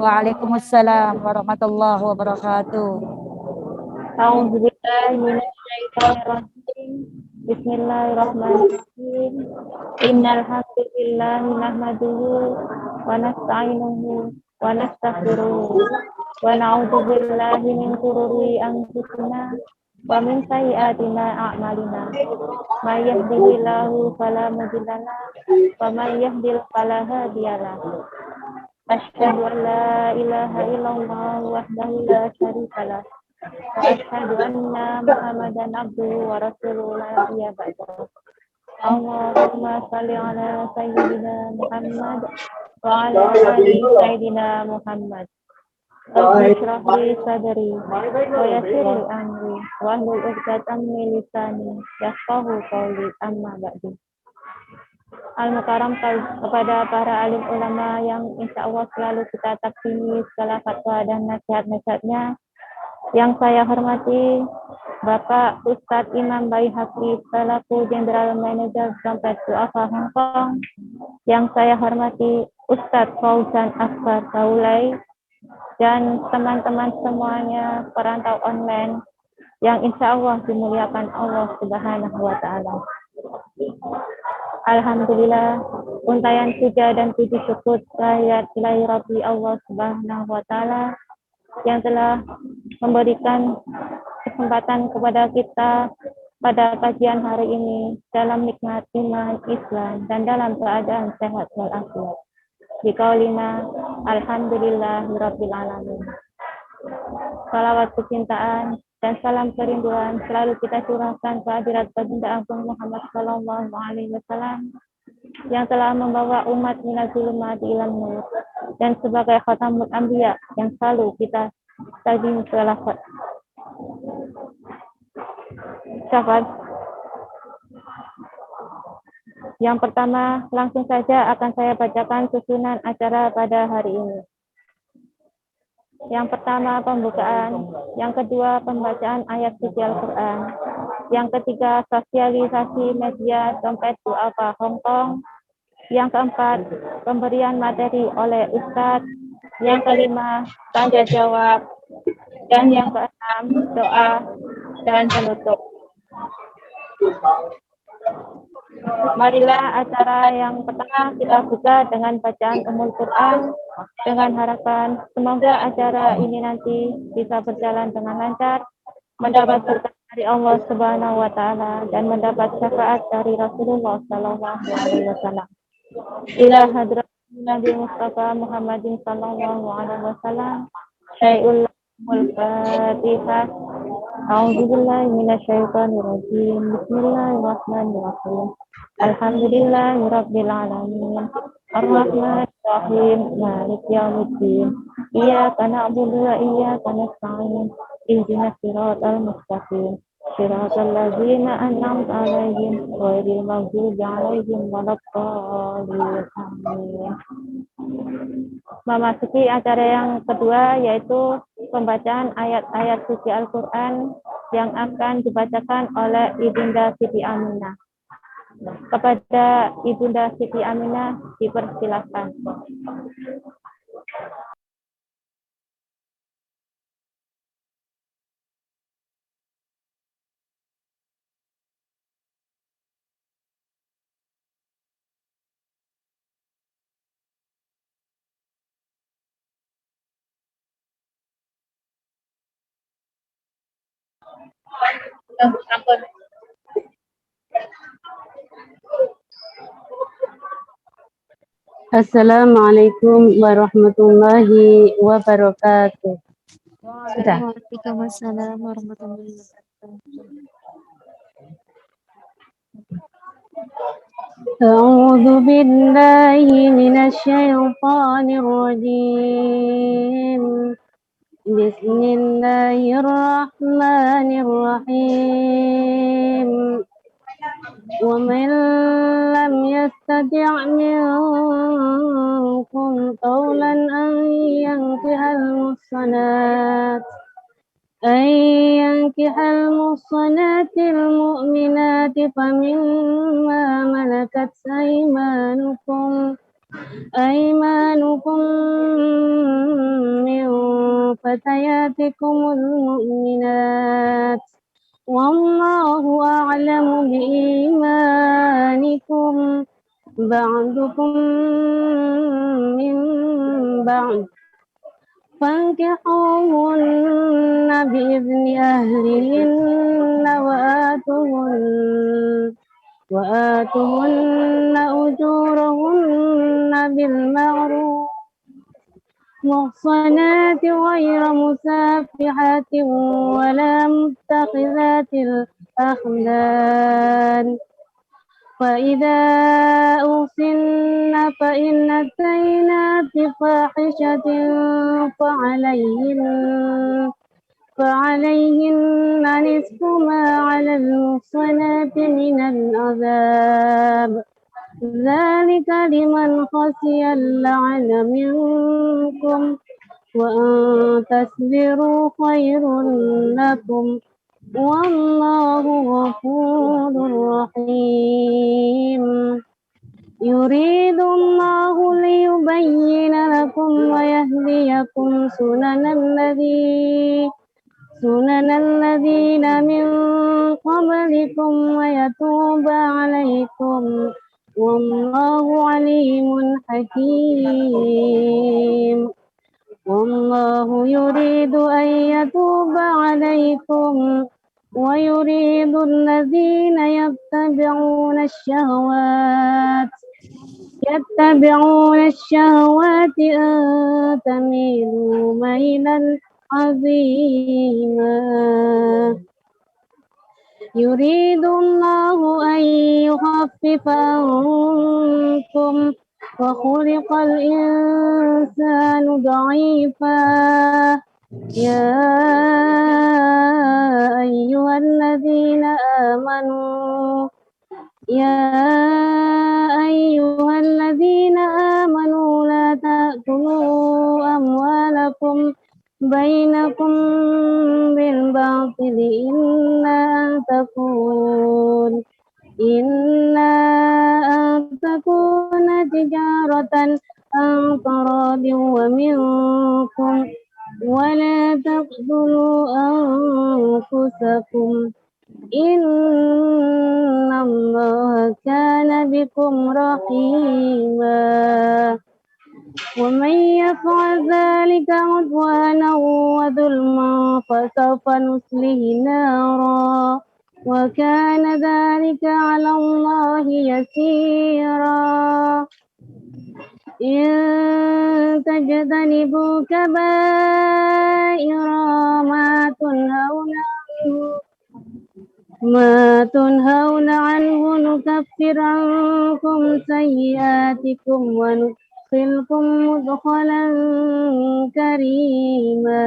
Waalaikumsalam warahmatullahi wabarakatuh. A'udzubillahi minasyaitonirrajim. Bismillahirrahmanirrahim. Innal hamdalillah nahmaduhu wa nasta'inuhu wa nastaghfiruh wa na'udzu billahi min shururi anfusina wa min sayyiati a'malina. May yahdihillahu fala mudilla lahu wa may yudlil fala hadiya lahu. Asyhadu an la ilaha illallah wahdahu la syarika lah. Wa asyhadu anna Muhammadan abduhu wa rasuluhu la nabiyya ba'dahu. Allahumma shalli ala sayyidina Muhammad wa ala ali sayyidina Muhammad. Rabbi shrah li sadri wa yassir li amri wahlul 'uqdatam min lisani yafqahu qawli, amma ba'du. Al-Mukarram kepada para alim ulama yang insya Allah selalu kita taksimi segala fatwa dan nasihat-nasihatnya. Yang saya hormati Bapak Ustadz Imam Baihaqi selaku General Manager Dompet Duafa Hong Kong. Yang saya hormati Ustadz Fauzan Akbar Taulay dan teman-teman semuanya perantau online yang insya Allah dimuliakan Allah Subhanahu wa Ta'ala. Alhamdulillah, untayan puja dan puji syukur kehadirat ilahi Rabbi Allah Subhanahu wa Ta'ala yang telah memberikan kesempatan kepada kita pada kajian hari ini dalam nikmat iman Islam dan dalam keadaan sehat walafiat. Biqaulina alhamdulillahirabbil alamin. Salawat kecintaan dan salam kerinduan selalu kita curahkan ke hadirat baginda agung Muhammad sallallahu alaihi wasallam yang telah membawa umat minal zulumati ilan nur dan sebagai khatamul anbiya yang selalu kita tajim selawat. Syafaat. Yang pertama, langsung saja akan saya bacakan susunan acara pada hari ini. Yang pertama, pembukaan. Yang kedua, pembacaan ayat suci Al-Quran. Yang ketiga, sosialisasi media Dompet Duafa Hong Kong. Yang keempat, pemberian materi oleh Ustadz. Yang kelima, tanya jawab. Dan yang keenam, doa dan penutup. Marilah acara yang pertama kita buka dengan bacaan Ummul Quran dengan harapan semoga acara ini nanti bisa berjalan dengan lancar, mendapat berkat dari Allah Subhanahu wa Ta'ala dan mendapat syafaat dari Rasulullah sallallahu alaihi wasallam. Ila hadratin Nabi Mustafa Muhammadin sallallahu alaihi wasallam. Syai'ul Fatihah. A'udzubillahi minasyaitonirrajim. Bismillahirrahmanirrahim. Alhamdulillahirabbil alamin. Arrahmanirrahim. Maliki yaumiddin. Iyyaka na'budu wa iyyaka nasta'in. Ihdinas siratal mustaqim. Siratal ladzina an'amta 'alaihim ghairil maghdubi 'alaihim waladdallin. Amin. Memasuki acara yang kedua yaitu pembacaan ayat-ayat suci Al-Quran yang akan dibacakan oleh Ibunda Siti Aminah. Kepada Ibunda Siti Aminah dipersilakan. Assalamualaikum warahmatullahi wabarakatuh. Sudah. Waalaikumsalam warahmatullahi wabarakatuh. A'udzu billahi minasy syaithanir rajim. Bismillahirrahmanirrahim. Wa man lam yastati' minkum qawlan an yankihal muhsanatil mu'minati famimma malakat aymanukum أزواجكم من فتياتكم المؤمنات والله أعلم بإيمانكم بعضكم من بعض فانكحوهن بإذن أهلهن وآتوهن أجورهن بالمعروف محصنات غير مسافحات ولا متخذات الأخدان فإذا أحصن فإن أتينا بفاحشة فعليهن نصف ما على المحصنات من العذاب ذلك لمن خشي اللعنة منكم وأن تصبروا خير لكم والله غفور رحيم يريد الله ليبين لكم ويهديكم سنن الذين من قبلكم ويتوب عليكم والله عليم حكيم والله يريد أن يتوب عليكم ويريد الذين يتبعون الشهوات أن تميلوا ميلا عظيما يريد الله أن يخفف عنكم وخلق الإنسان ضعيفا يا أيها الذين آمنوا لا تأكلوا أموالكم بينكم بالباطل إلا أن تكون تجارة عن تراض ومنكم ولا تقتلوا أنفسكم إن الله كان بكم رحيما ومن يفعل ذلك عدوانا وظلما فسوف نصله نارا وكان ذلك على الله يسيرا إن تجتنبوا كبائر ما تنهون عنه نكفر عنكم سيئاتكم وندخلكم مدخلا كريما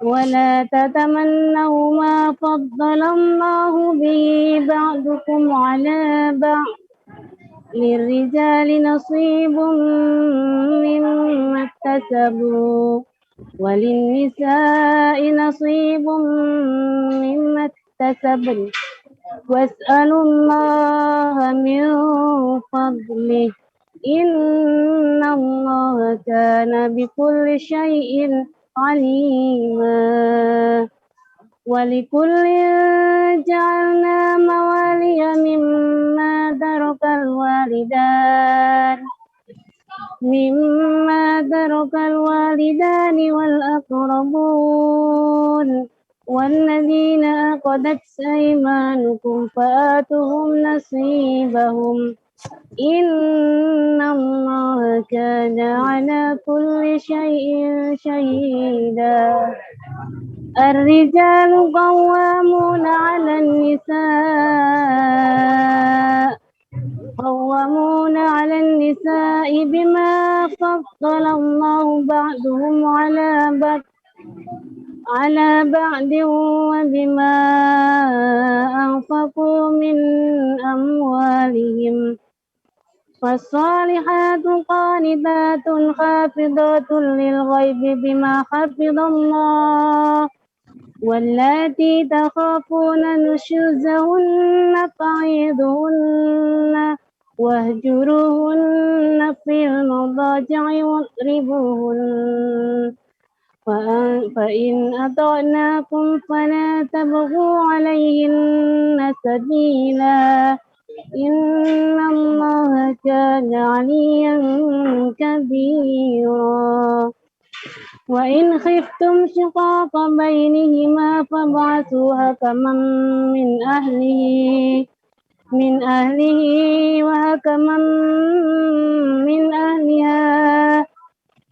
ولا تتمنوا ما فضل الله به بعضكم على بعض للرجال نصيب مما اكتسبوا وللنساء نصيب مما اكتسبن واسألوا الله من فضله إن الله كان بكل شيء عليما ولكل جعلنا موالي مما ترك الوالدان والأقربون والذين عقدت أيمانكم فآتوهم نصيبهم إن الله كان على كل شيء شهيدا الرجال قوامون على النساء بما فضل الله بعضهم على بعض وبما أنفقوا من أموالهم فالصالحات قانتات حافظات للغيب بما حفظ الله واللاتي تخافون نشوزهن فعظوهن واهجروهن في المضاجع واضربوهن فإن أطعناكم فلا تبغوا عليهن سبيلا إن الله كان عليا كبيرا وإن خفتم شقاق بينهما فابعثوا حكما من أهله وحكما من أهلها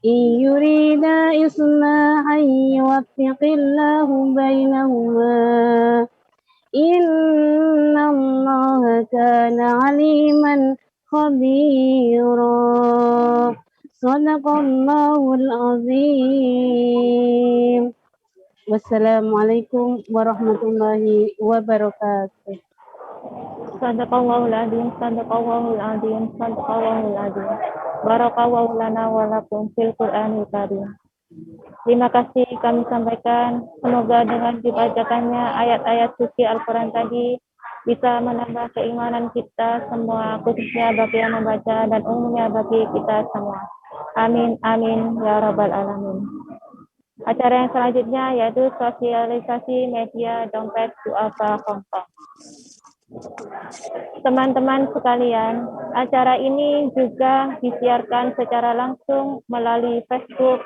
إن يريدا إصلاحا يوفق الله بينهما إن الله كان عليما خبيرا صدق الله العظيم والسلام عليكم ورحمة الله وبركاته. Sadaqallahul adzim, sadaqallahul adzim, sadaqallahul adzim. Barakallahu lana wa lakum fil Qur'anil Karim. Terima kasih kami sampaikan. Semoga dengan dibacakannya ayat-ayat suci Al-Quran tadi bisa menambah keimanan kita semua, khususnya bagi yang membaca dan umumnya bagi kita semua. Amin, amin, ya rabbal alamin. Acara yang selanjutnya yaitu sosialisasi media dompet duafa Hongkong. Teman-teman sekalian, acara ini juga disiarkan secara langsung melalui Facebook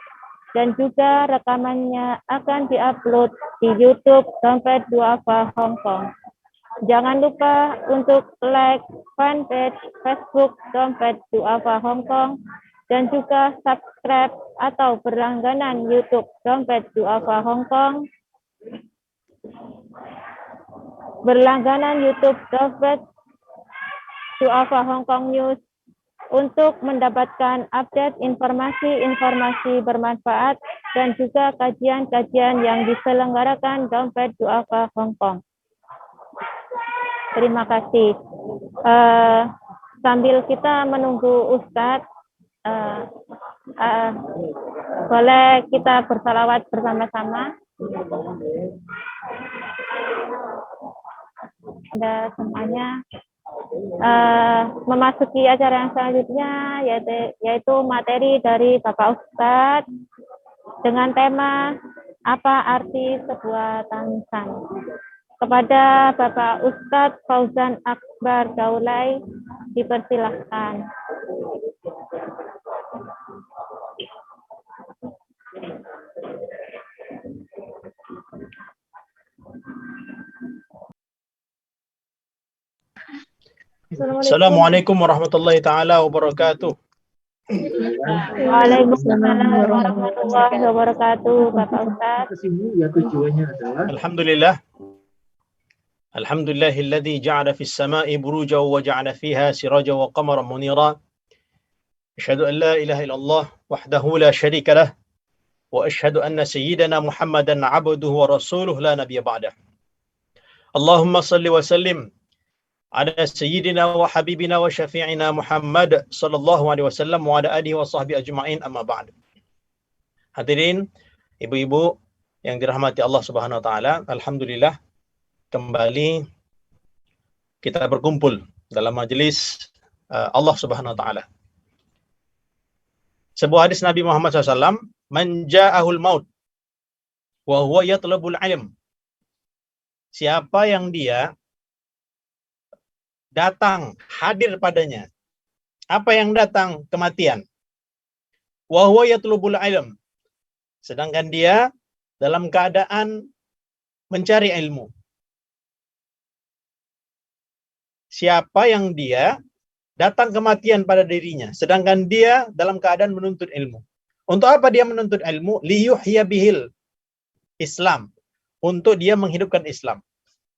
dan juga rekamannya akan diupload di YouTube Dompet Duafa Hongkong. Jangan lupa untuk like fanpage Facebook Dompet Duafa Hongkong dan juga subscribe atau berlangganan YouTube Dompet Duafa Hongkong. Berlangganan YouTube Dompet Duafa Hongkong News untuk mendapatkan update informasi-informasi bermanfaat dan juga kajian-kajian yang diselenggarakan Dompet Duafa Hongkong. Terima kasih. Sambil kita menunggu Ustadz, boleh kita bersalawat bersama-sama. Anda semuanya memasuki acara yang selanjutnya yaitu materi dari Bapak Ustadz dengan tema apa arti sebuah tangisan. Kepada Bapak Ustadz Fauzan Akbar Daulay dipersilahkan. Assalamualaikum warahmatullahi taala wabarakatuh. Waalaikumsalam warahmatullahi wabarakatuh, Bapak Ustaz. Alhamdulillah. Alhamdulillahilladzi ja'ala fis sama'i burujan wa ja'ala fiha sirajan wa qamaran munira. Asyhadu an la ilaha illallah wahdahu la syarika lah wa asyhadu anna sayyidana Muhammadan 'abduhu wa rasuluhu la nabiyya ba'dah. Allahumma salli wa sallim ala sayyidina wa habibina wa syafi'ina Muhammad sallallahu alaihi wasallam wa ala alihi wa sahbihi ajma'in, amma ba'd. Hadirin ibu-ibu yang dirahmati Allah Subhanahu wa taala, alhamdulillah kembali kita berkumpul dalam majelis Allah Subhanahu wa taala. Sebuah hadis Nabi Muhammad SAW, man ja'ahul maut wa huwa yatlabul ilm. Siapa yang dia datang, hadir padanya. Apa yang datang? Kematian. Wa huwa yatlubul ilm. Sedangkan dia dalam keadaan mencari ilmu. Siapa yang dia datang kematian pada dirinya, sedangkan dia dalam keadaan menuntut ilmu. Untuk apa dia menuntut ilmu? Liyuhya bihil Islam. Untuk dia menghidupkan Islam.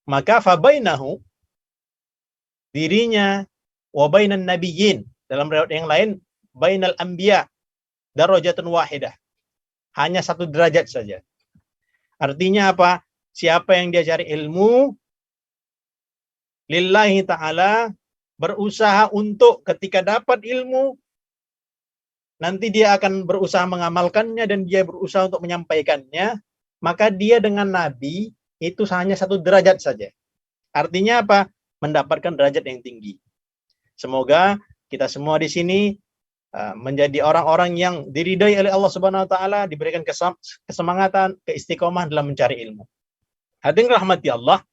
Maka fabainahu, dirinya, wa bainan nabiyyin, dalam riwayat yang lain bainal anbiya darajatun wahidah, hanya satu derajat saja. Artinya apa? Siapa yang dia cari ilmu lillahi ta'ala, berusaha untuk ketika dapat ilmu nanti dia akan berusaha mengamalkannya dan dia berusaha untuk menyampaikannya, maka dia dengan Nabi itu hanya 1 derajat saja. Artinya apa? Mendapatkan derajat yang tinggi. Semoga kita semua di sini menjadi orang-orang yang diridai oleh Allah Subhanahu wa taala, diberikan kesemangatan, keistiqomahan dalam mencari ilmu. Hadirin rahmati Allah,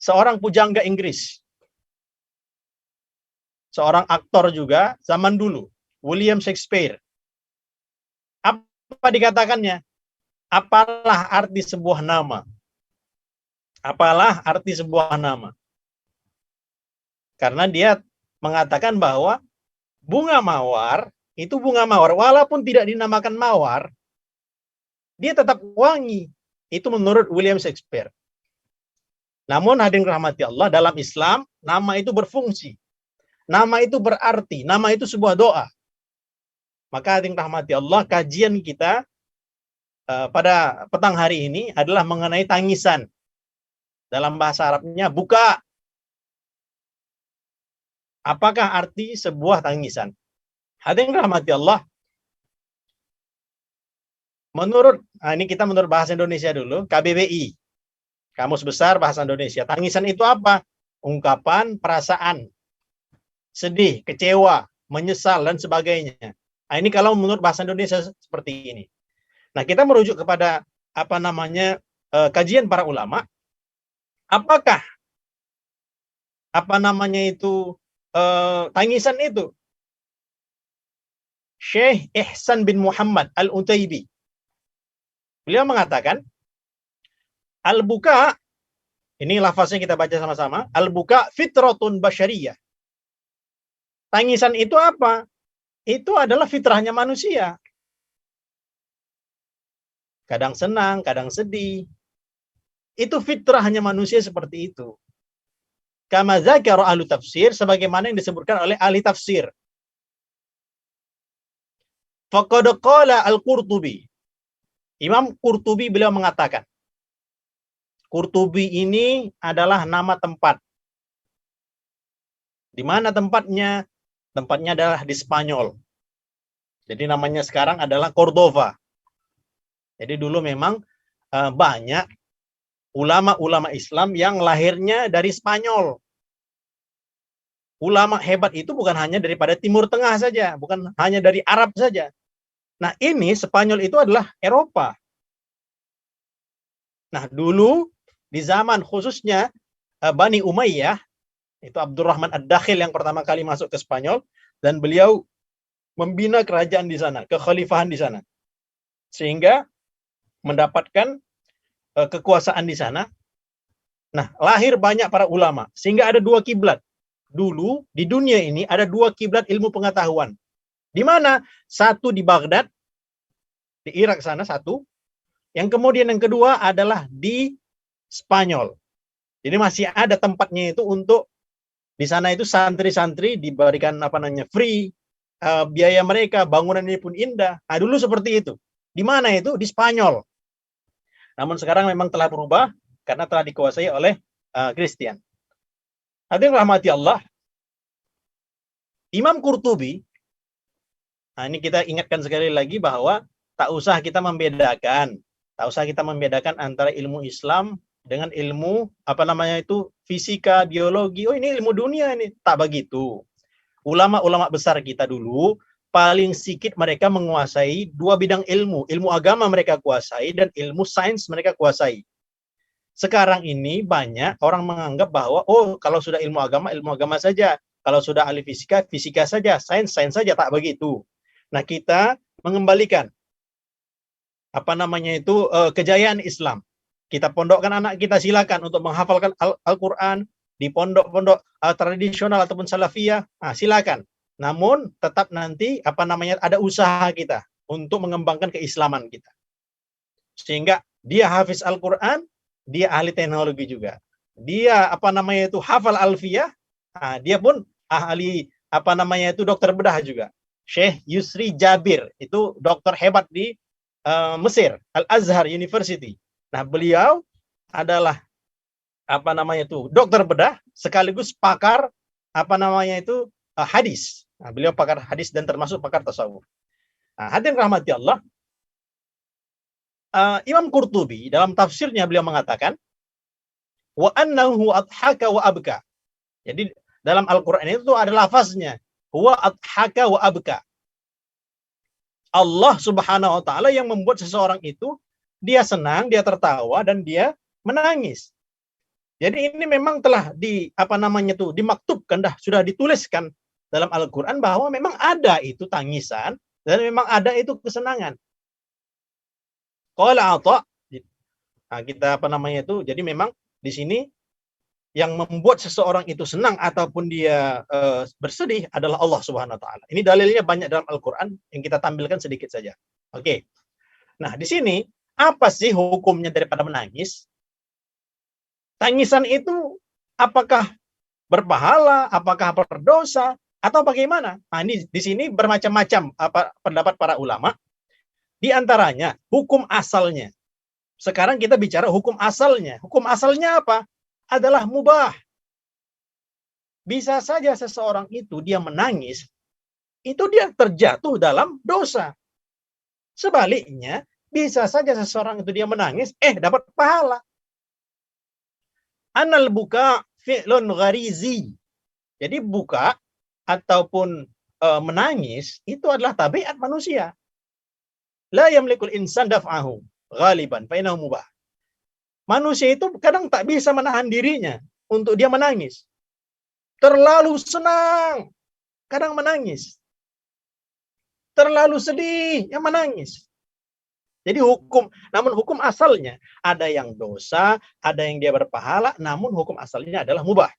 seorang pujangga Inggris, seorang aktor juga zaman dulu, William Shakespeare. Apa dikatakannya? Apalah arti sebuah nama? Apalah arti sebuah nama? Karena dia mengatakan bahwa bunga mawar itu bunga mawar, walaupun tidak dinamakan mawar, dia tetap wangi. Itu menurut William Shakespeare. Namun hadirin rahmati Allah, dalam Islam nama itu berfungsi. Nama itu berarti, nama itu sebuah doa. Maka hadirin rahmati Allah, kajian kita pada petang hari ini adalah mengenai tangisan. Dalam bahasa Arabnya buka. Apakah arti sebuah tangisan? Hadirin rahmati Allah, ini kita menurut bahasa Indonesia dulu, KBBI, Kamus Besar Bahasa Indonesia. Tangisan itu apa? Ungkapan perasaan sedih, kecewa, menyesal, dan sebagainya. Nah, ini kalau menurut bahasa Indonesia seperti ini. Nah, kita merujuk kepada kajian para ulama. Apakah tangisan itu? Syekh Ihsan bin Muhammad Al-Utaibi, beliau mengatakan, al-buka, ini lafaznya kita baca sama-sama, al-buka fitratun basyariyah. Tangisan itu apa? Itu adalah fitrahnya manusia. Kadang senang, kadang sedih. Itu fitrahnya manusia seperti itu. Kama dzakara ahlu tafsir, sebagaimana yang disebutkan oleh ahli tafsir. Faqad qala al-Qurtubi. Imam Qurtubi beliau mengatakan, Qurtubi ini adalah nama tempat. Di mana tempatnya? Tempatnya adalah di Spanyol. Jadi namanya sekarang adalah Cordova. Jadi dulu memang banyak ulama-ulama Islam yang lahirnya dari Spanyol. Ulama hebat itu bukan hanya daripada Timur Tengah saja, bukan hanya dari Arab saja. Nah, ini Spanyol itu adalah Eropa. Nah, dulu di zaman khususnya Bani Umayyah, itu Abdurrahman Ad-Dakhil yang pertama kali masuk ke Spanyol, dan beliau membina kerajaan di sana, kekhalifahan di sana. Sehingga mendapatkan kekuasaan di sana. Nah, lahir banyak para ulama, sehingga ada 2 kiblat. Dulu di dunia ini ada 2 kiblat ilmu pengetahuan. Di mana? Satu di Baghdad, di Irak sana satu. Yang kemudian yang kedua adalah di Spanyol. Jadi masih ada tempatnya itu untuk di sana itu santri-santri diberikan free biaya mereka, bangunan ini pun indah. Nah, dulu seperti itu. Di mana itu? Di Spanyol. Namun sekarang memang telah berubah karena telah dikuasai oleh Kristen. Hadirin rahmati Allah, Imam Qurtubi, nah ini kita ingatkan sekali lagi bahwa tak usah kita membedakan antara ilmu Islam dengan ilmu fisika, biologi. Oh, ini ilmu dunia ini. Tak begitu. Ulama-ulama besar kita dulu paling sedikit mereka menguasai 2 bidang ilmu. Ilmu agama mereka kuasai dan ilmu sains mereka kuasai. Sekarang ini banyak orang menganggap bahwa kalau sudah ilmu agama saja. Kalau sudah ahli fisika, fisika saja. Sains saja. Tak begitu. Nah, kita mengembalikan kejayaan Islam. Kita pondokkan anak kita, silakan untuk menghafalkan Al-Quran di pondok-pondok tradisional ataupun salafiyah. Nah, silakan. Namun tetap nanti ada usaha kita untuk mengembangkan keislaman kita. Sehingga dia hafiz Al-Quran, dia ahli teknologi juga. Dia hafal alfiyah, dia pun ahli dokter bedah juga. Syekh Yusri Jabir itu dokter hebat di Mesir, Al-Azhar University. Nah, beliau adalah dokter bedah sekaligus pakar hadis. Nah, beliau pakar hadis dan termasuk pakar tasawuf. Nah, hadirin rahmati Allah, Imam Qurtubi dalam tafsirnya beliau mengatakan wa annahu adhaka wa abka. Jadi dalam Al-Qur'an itu ada lafaznya huwa adhaka wa abka. Allah Subhanahu wa taala yang membuat seseorang itu dia senang, dia tertawa dan dia menangis. Jadi ini memang telah dimaktubkan, sudah dituliskan dalam Al-Qur'an bahwa memang ada itu tangisan dan memang ada itu kesenangan. Qala Atha, nah, kita jadi memang di sini yang membuat seseorang itu senang ataupun dia bersedih adalah Allah Subhanahu wa taala. Ini dalilnya banyak dalam Al-Qur'an, yang kita tampilkan sedikit saja. Oke. Nah, di sini apa sih hukumnya daripada menangis? Tangisan itu apakah berpahala, apakah berdosa, atau bagaimana? Nah, ini di sini bermacam-macam pendapat para ulama. Di antaranya hukum asalnya. Sekarang kita bicara hukum asalnya. Hukum asalnya apa? Adalah mubah. Bisa saja seseorang itu dia menangis, itu dia terjatuh dalam dosa. Sebaliknya, bisa saja seseorang itu dia menangis, dapat pahala. Anal buka fi'lun gharizi. Jadi buka ataupun menangis itu adalah tabiat manusia. La yamlikul insan daf'ahu ghaliban fa innahu mubah. Manusia itu kadang tak bisa menahan dirinya untuk dia menangis. Terlalu senang, kadang menangis. Terlalu sedih, yang menangis. Jadi namun hukum asalnya ada yang dosa, ada yang dia berpahala, namun hukum asalnya adalah mubah.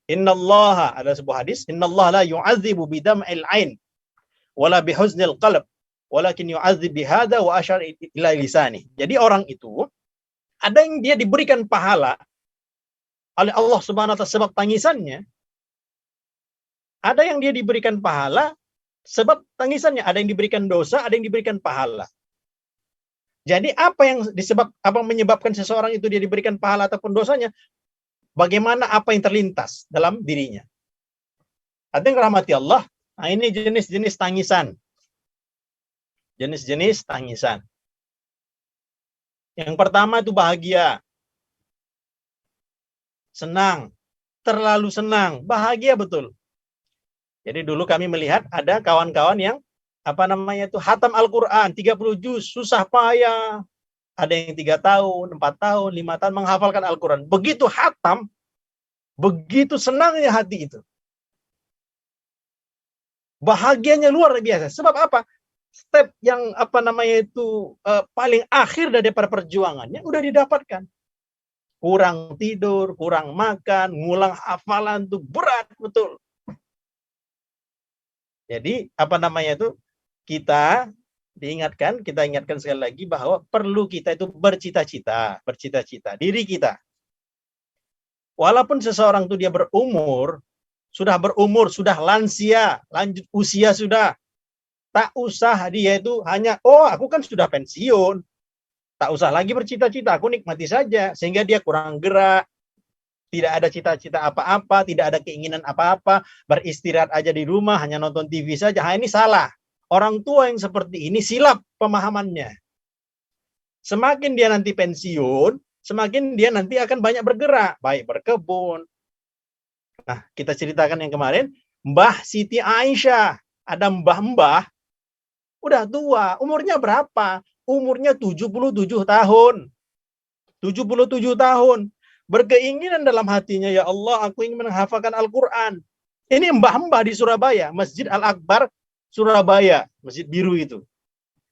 Innallaha, ada sebuah hadis, innallaha la yu'adzibu bidam'il 'ain wala bihuznil qalb, walakin yu'adzib bihadza wa asyar ila lisani. Jadi orang itu ada yang dia diberikan pahala oleh Allah Subhanahu wa taala sebab tangisannya. Ada yang dia diberikan pahala sebab tangisannya, ada yang diberikan dosa, ada yang diberikan pahala. Jadi apa yang menyebabkan seseorang itu dia diberikan pahala ataupun dosanya? Bagaimana apa yang terlintas dalam dirinya? Hadirin rahmati Allah, nah ini jenis-jenis tangisan. Jenis-jenis tangisan. Yang pertama itu bahagia. Senang. Terlalu senang. Bahagia betul. Jadi dulu kami melihat ada kawan-kawan yang hatam Al-Quran 30 juz, susah payah. Ada yang 3 tahun, 4 tahun, 5 tahun menghafalkan Al-Quran. Begitu hatam, begitu senangnya hati itu. Bahagianya luar biasa. Sebab apa? Step yang paling akhir daripada perjuangannya udah didapatkan. Kurang tidur, kurang makan, ngulang hafalan itu berat betul. Jadi kita ingatkan sekali lagi bahwa perlu kita itu bercita-cita diri kita. Walaupun seseorang itu dia sudah lansia, lanjut usia sudah, tak usah dia itu hanya aku kan sudah pensiun, tak usah lagi bercita-cita, aku nikmati saja, sehingga dia kurang gerak, tidak ada cita-cita apa-apa, tidak ada keinginan apa-apa, beristirahat aja di rumah, hanya nonton TV saja. Ini salah. Orang tua yang seperti ini silap pemahamannya. Semakin dia nanti pensiun, semakin dia nanti akan banyak bergerak, baik berkebun. Nah, kita ceritakan yang kemarin, Mbah Siti Aisyah, ada mbah-mbah, udah tua, umurnya berapa? Umurnya 77 tahun. 77 tahun. Berkeinginan dalam hatinya, ya Allah, aku ingin menghafalkan Al-Quran. Ini mbah-mbah di Surabaya, Masjid Al-Akbar, Surabaya, Masjid Biru itu.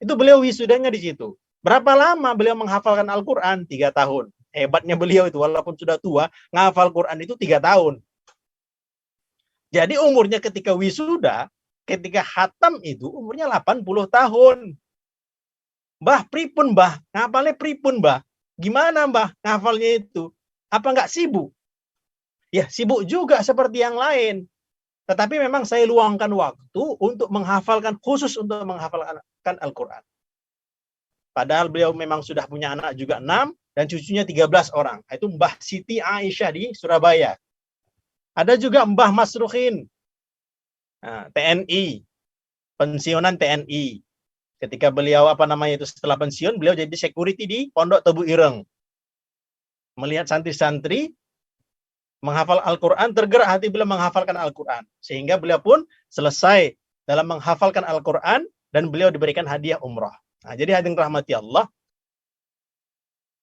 Itu beliau wisudanya di situ. Berapa lama beliau menghafalkan Al-Quran? 3 tahun. Hebatnya beliau itu, walaupun sudah tua, menghafal Quran itu 3 tahun. Jadi umurnya ketika wisuda, ketika khatam itu, umurnya 80 tahun. Mbah, pripun mbah? Ngafalnya pripun mbah? Gimana mbah ngafalnya itu? Apa enggak sibuk? Ya, sibuk juga seperti yang lain. Tetapi memang saya luangkan waktu untuk khusus untuk menghafalkan Al-Quran. Padahal beliau memang sudah punya anak juga 6 dan cucunya 13 orang. Itu Mbah Siti Aisyah di Surabaya. Ada juga Mbah Masruhin, TNI, pensiunan TNI. Ketika beliau setelah pensiun, beliau jadi security di Pondok Tebu Ireng. Melihat santri-santri menghafal Al-Quran, tergerak hati beliau menghafalkan Al-Quran. Sehingga beliau pun selesai dalam menghafalkan Al-Quran dan beliau diberikan hadiah umrah. Nah, jadi hadirin rahmati Allah,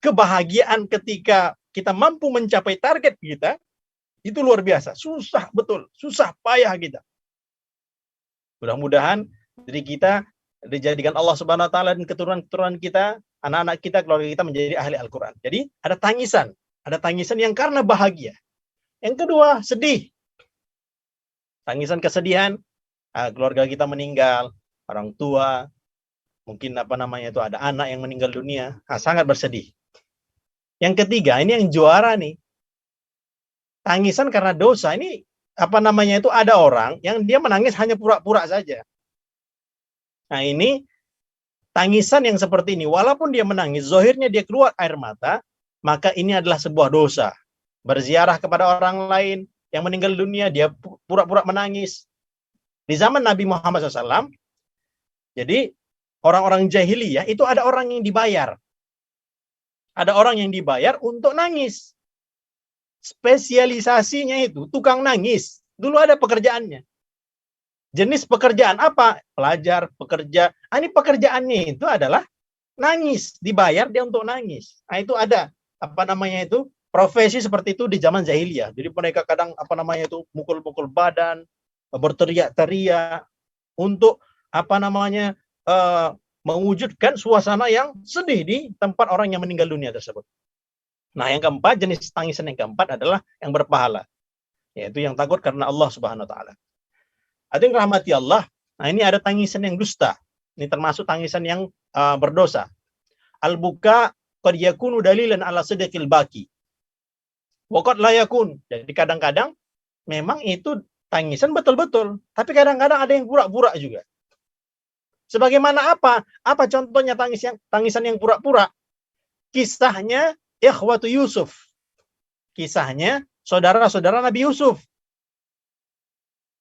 kebahagiaan ketika kita mampu mencapai target kita, itu luar biasa. Susah betul, susah payah kita. Mudah-mudahan diri kita dijadikan Allah Subhanahu wa taala dan keturunan-keturunan kita, anak-anak kita, keluarga kita menjadi ahli Al-Quran. Jadi ada tangisan yang karena bahagia. Yang kedua, sedih. Tangisan kesedihan, keluarga kita meninggal, orang tua, mungkin ada anak yang meninggal dunia, sangat bersedih. Yang ketiga, ini yang juara nih. Tangisan karena dosa. Ini ada orang yang dia menangis hanya pura-pura saja. Nah, ini tangisan yang seperti ini, walaupun dia menangis, zahirnya dia keluar air mata, maka ini adalah sebuah dosa. Berziarah kepada orang lain yang meninggal dunia, dia pura-pura menangis. Di zaman Nabi Muhammad SAW, jadi orang-orang jahiliyah itu ada orang yang dibayar. Ada orang yang dibayar untuk nangis. Spesialisasinya itu tukang nangis. Dulu ada pekerjaannya. Jenis pekerjaan apa? Pelajar, pekerja. Ini pekerjaannya itu adalah nangis. Dibayar dia untuk nangis. Nah, itu ada profesi seperti itu di zaman jahiliyah. Jadi mereka kadang mukul-mukul badan, berteriak-teriak untuk mewujudkan suasana yang sedih di tempat orang yang meninggal dunia tersebut. Nah, yang keempat, jenis tangisan yang keempat adalah yang berpahala, yaitu yang takut karena Allah Subhanahu wa taala. Ada yang rahmati Allah. Nah, ini ada tangisan yang dusta. Ini termasuk tangisan yang berdosa. Al-buka qad yakunu dalilan ala sidqil baqi. Wa qad la yakun. Jadi kadang-kadang memang itu tangisan betul-betul, tapi kadang-kadang ada yang pura-pura juga. Sebagaimana apa? Apa contohnya tangisan yang pura-pura? Kisahnya ikhwatu Yusuf. Kisahnya saudara-saudara Nabi Yusuf.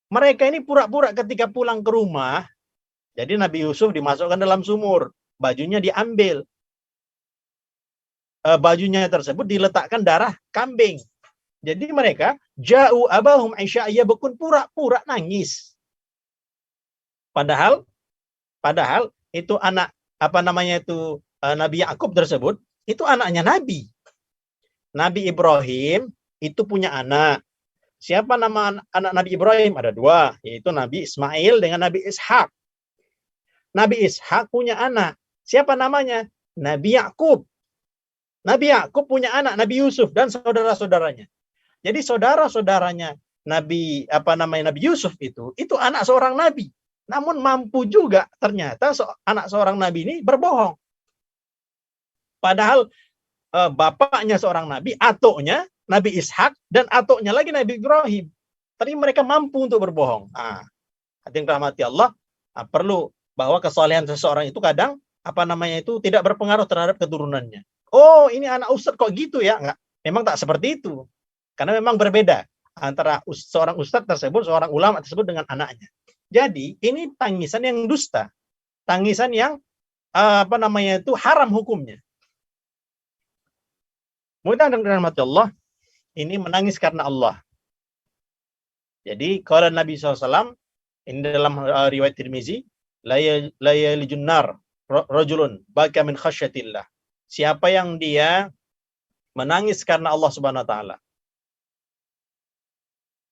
Mereka ini pura-pura ketika pulang ke rumah. Jadi Nabi Yusuf dimasukkan dalam sumur. Bajunya diambil. Bajunya tersebut diletakkan darah kambing. Jadi mereka ja'u abahum aisya'ya bekun, pura-pura nangis. Padahal itu anak Nabi Yakub tersebut itu anaknya Nabi. Nabi Ibrahim itu punya anak. Siapa nama anak Nabi Ibrahim? Ada dua, yaitu Nabi Ismail dengan Nabi Ishak. Nabi Ishak punya anak. Siapa namanya? Nabi Yakub. Nabi Yakub punya anak Nabi Yusuf dan saudara-saudaranya. Jadi saudara-saudaranya Nabi Yusuf itu anak seorang nabi. Namun mampu juga ternyata anak seorang nabi ini berbohong. Padahal bapaknya seorang nabi, atuknya Nabi Ishak, dan atuknya lagi Nabi Ibrahim. Tapi mereka mampu untuk berbohong. Hadirin rahmati Allah, perlu bahwa kesalehan seseorang itu kadang tidak berpengaruh terhadap keturunannya. Oh, ini anak ustadz kok gitu ya? Enggak, memang tak seperti itu. Karena memang berbeda antara seorang ustadz tersebut, seorang ulama tersebut dengan anaknya. Jadi, ini tangisan yang dusta. Tangisan yang haram hukumnya. Mudah-mudahan dengan rahmat Allah, ini menangis karena Allah. Jadi, kalau Nabi SAW, ini dalam riwayat Tirmizi, la yalijun nar rajulun baka min khasyatillah. Siapa yang dia menangis karena Allah Subhanahu wa taala,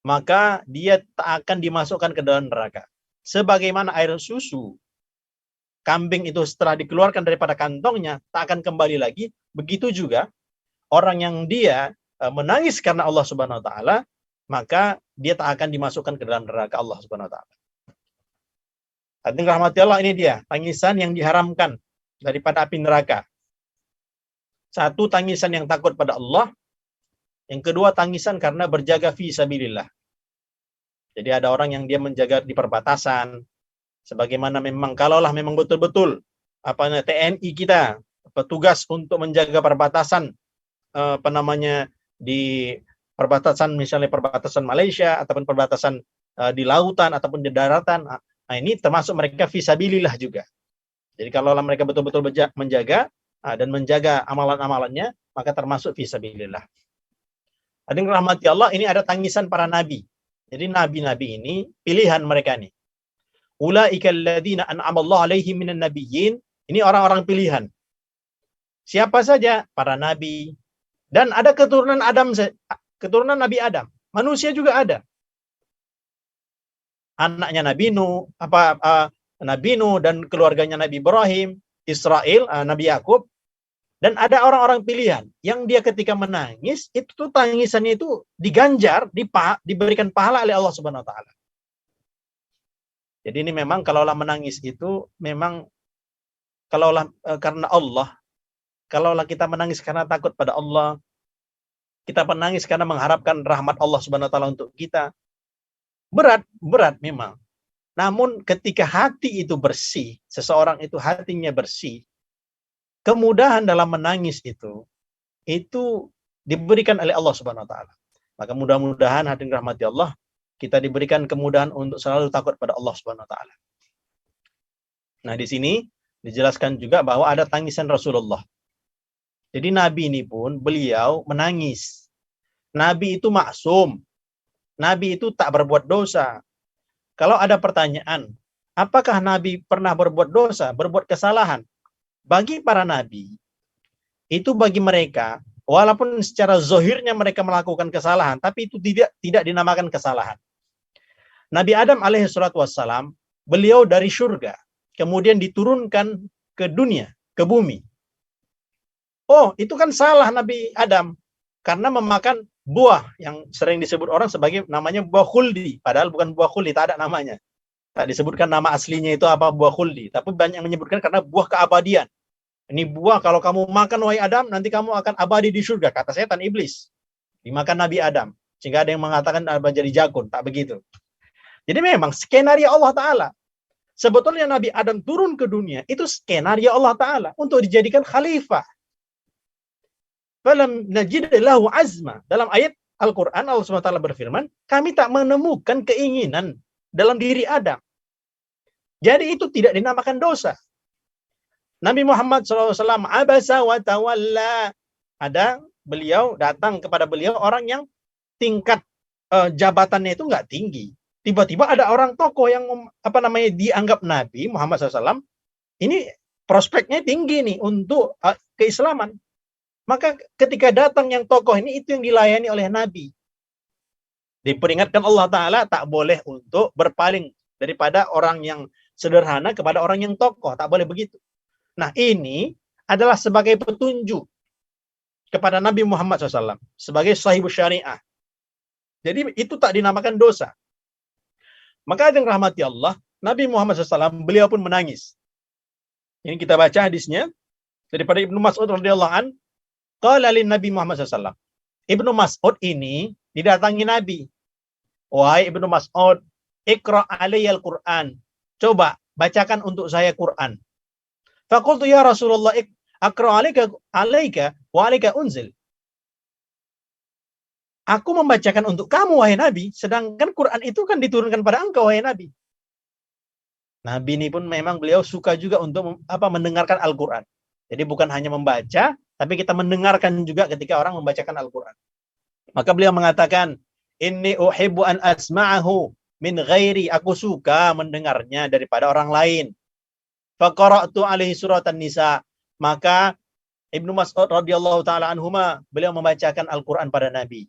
maka dia tak akan dimasukkan ke dalam neraka. Sebagaimana air susu kambing itu setelah dikeluarkan daripada kantongnya tak akan kembali lagi, begitu juga orang yang dia menangis karena Allah Subhanahu wa taala, maka dia tak akan dimasukkan ke dalam neraka Allah Subhanahu wa taala. Hadirin rahmati Allah, ini dia tangisan yang diharamkan daripada api neraka. Satu, tangisan yang takut pada Allah. Yang kedua, tangisan karena berjaga fi sabilillah. Jadi ada orang yang dia menjaga di perbatasan, sebagaimana memang kalaulah memang betul-betul TNI kita petugas untuk menjaga perbatasan di perbatasan, misalnya perbatasan Malaysia ataupun perbatasan di lautan ataupun di daratan. Nah, ini termasuk mereka fisabilillah juga. Jadi kalau mereka betul-betul menjaga dan menjaga amalan-amalannya, maka termasuk fisabilillah. Hadirin rahmati Allah, ini ada tangisan para nabi. Jadi nabi-nabi ini pilihan mereka nih. Ulaika alladzina an'amallahu alaihim minan nabiyyin. Ini orang-orang pilihan. Siapa saja? Para nabi. Dan ada keturunan Nabi Adam. Manusia juga ada. Anaknya Nabi Nuh, Nabi Nuh dan keluarganya Nabi Ibrahim, Israel, Nabi Yakub. Dan ada orang-orang pilihan yang dia ketika menangis, itu tuh tangisannya itu diganjar, diberikan pahala oleh Allah Subhanahu wa taala. Jadi ini memang kalaulah menangis itu memang kalaulah karena Allah, kalaulah kita menangis karena takut pada Allah, kita menangis karena mengharapkan rahmat Allah Subhanahu wa taala untuk kita. Berat memang. Namun ketika hati itu bersih, seseorang itu hatinya bersih, kemudahan dalam menangis itu diberikan oleh Allah Subhanahu wa taala. Maka mudah-mudahan hadirin rahmati Allah, kita diberikan kemudahan untuk selalu takut pada Allah Subhanahu wa taala. Nah, di sini dijelaskan juga bahwa ada tangisan Rasulullah. Jadi Nabi ini pun beliau menangis. Nabi itu maksum. Nabi itu tak berbuat dosa. Kalau ada pertanyaan, apakah Nabi pernah berbuat dosa, berbuat kesalahan? Bagi para nabi, itu bagi mereka, walaupun secara zahirnya mereka melakukan kesalahan, tapi itu tidak dinamakan kesalahan. Nabi Adam alaihi salatu wassalam, beliau dari surga, kemudian diturunkan ke dunia, ke bumi. Oh, itu kan salah Nabi Adam, karena memakan buah yang sering disebut orang sebagai namanya buah khuldi, padahal bukan buah khuldi, tak ada namanya. Tak disebutkan nama aslinya itu apa buah khuldi, tapi banyak yang menyebutkan karena buah keabadian. Ini buah kalau kamu makan wahai Adam, nanti kamu akan abadi di surga, kata setan iblis. Dimakan Nabi Adam. Sehingga ada yang mengatakan jadi jakun, tak begitu. Jadi memang skenario Allah Ta'ala. Sebetulnya Nabi Adam turun ke dunia, itu skenario Allah Ta'ala untuk dijadikan khalifah. Falam najid lahu azma. Dalam ayat Al-Quran, Allah SWT berfirman, kami tak menemukan keinginan dalam diri Adam. Jadi itu tidak dinamakan dosa. Nabi Muhammad SAW abasa wa tawalla. Ada beliau datang kepada beliau orang yang tingkat jabatannya itu nggak tinggi. Tiba-tiba ada orang tokoh yang dianggap Nabi Muhammad SAW. Ini prospeknya tinggi nih untuk keislaman. Maka ketika datang yang tokoh ini, itu yang dilayani oleh Nabi. Diperingatkan Allah Ta'ala tak boleh untuk berpaling daripada orang yang sederhana kepada orang yang tokoh. Tak boleh begitu. Nah, ini adalah sebagai petunjuk kepada Nabi Muhammad SAW. Sebagai sahibus syariah. Jadi itu tak dinamakan dosa. Maka yang rahmati Allah, Nabi Muhammad SAW, beliau pun menangis. Ini kita baca hadisnya daripada Ibnu Mas'ud radhiyallahu an, qala lin Nabi Muhammad SAW. Ibnu Mas'ud ini didatangi Nabi. Wahai Ibnu Mas'ud, iqra' alayya al-Qur'an. Coba bacakan untuk saya Quran. Faqultu ya Rasulullah, aqra' alayka wa alayka unzil. Aku membacakan untuk kamu, wahai Nabi, sedangkan Quran itu kan diturunkan pada engkau, wahai Nabi. Nabi ini pun memang beliau suka juga untuk mendengarkan Al-Quran. Jadi bukan hanya membaca, tapi kita mendengarkan juga ketika orang membacakan Al-Quran. Maka beliau mengatakan, inni uhibbu an asma'ahu min ghairi. Aku suka mendengarnya daripada orang lain. Faqara'tu alaihi surat An-Nisa. Maka Ibnu Mas'ud radhiyallahu taala anhuma, beliau membacakan Al-Quran pada Nabi.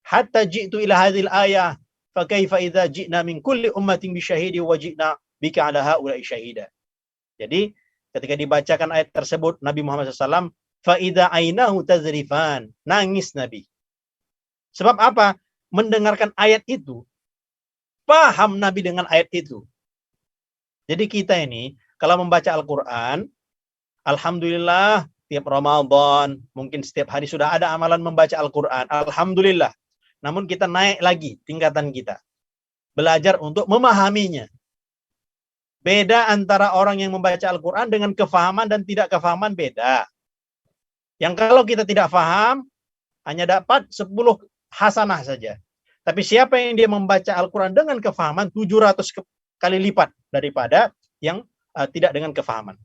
Hatta ji'tu ila hadhil ayah, fa kaifa idza ji'na min kulli ummatin bi syahidi wa ji'na bika ala haula'i syahida. Jadi ketika dibacakan ayat tersebut, Nabi Muhammad SAW, fa idza ainahu tazrifan, nangis Nabi. Sebab apa? Mendengarkan ayat itu, paham Nabi dengan ayat itu. Jadi kita ini kalau membaca Al-Quran, alhamdulillah tiap Ramadan, mungkin setiap hari sudah ada amalan membaca Al-Quran. Alhamdulillah. Namun kita naik lagi tingkatan kita. Belajar untuk memahaminya. Beda antara orang yang membaca Al-Quran dengan kefahaman dan tidak kefahaman beda. Yang kalau kita tidak faham, hanya dapat 10 hasanah saja. Tapi siapa yang dia membaca Al-Quran dengan kefahaman, 700 kali lipat daripada yang tidak dengan kefahaman.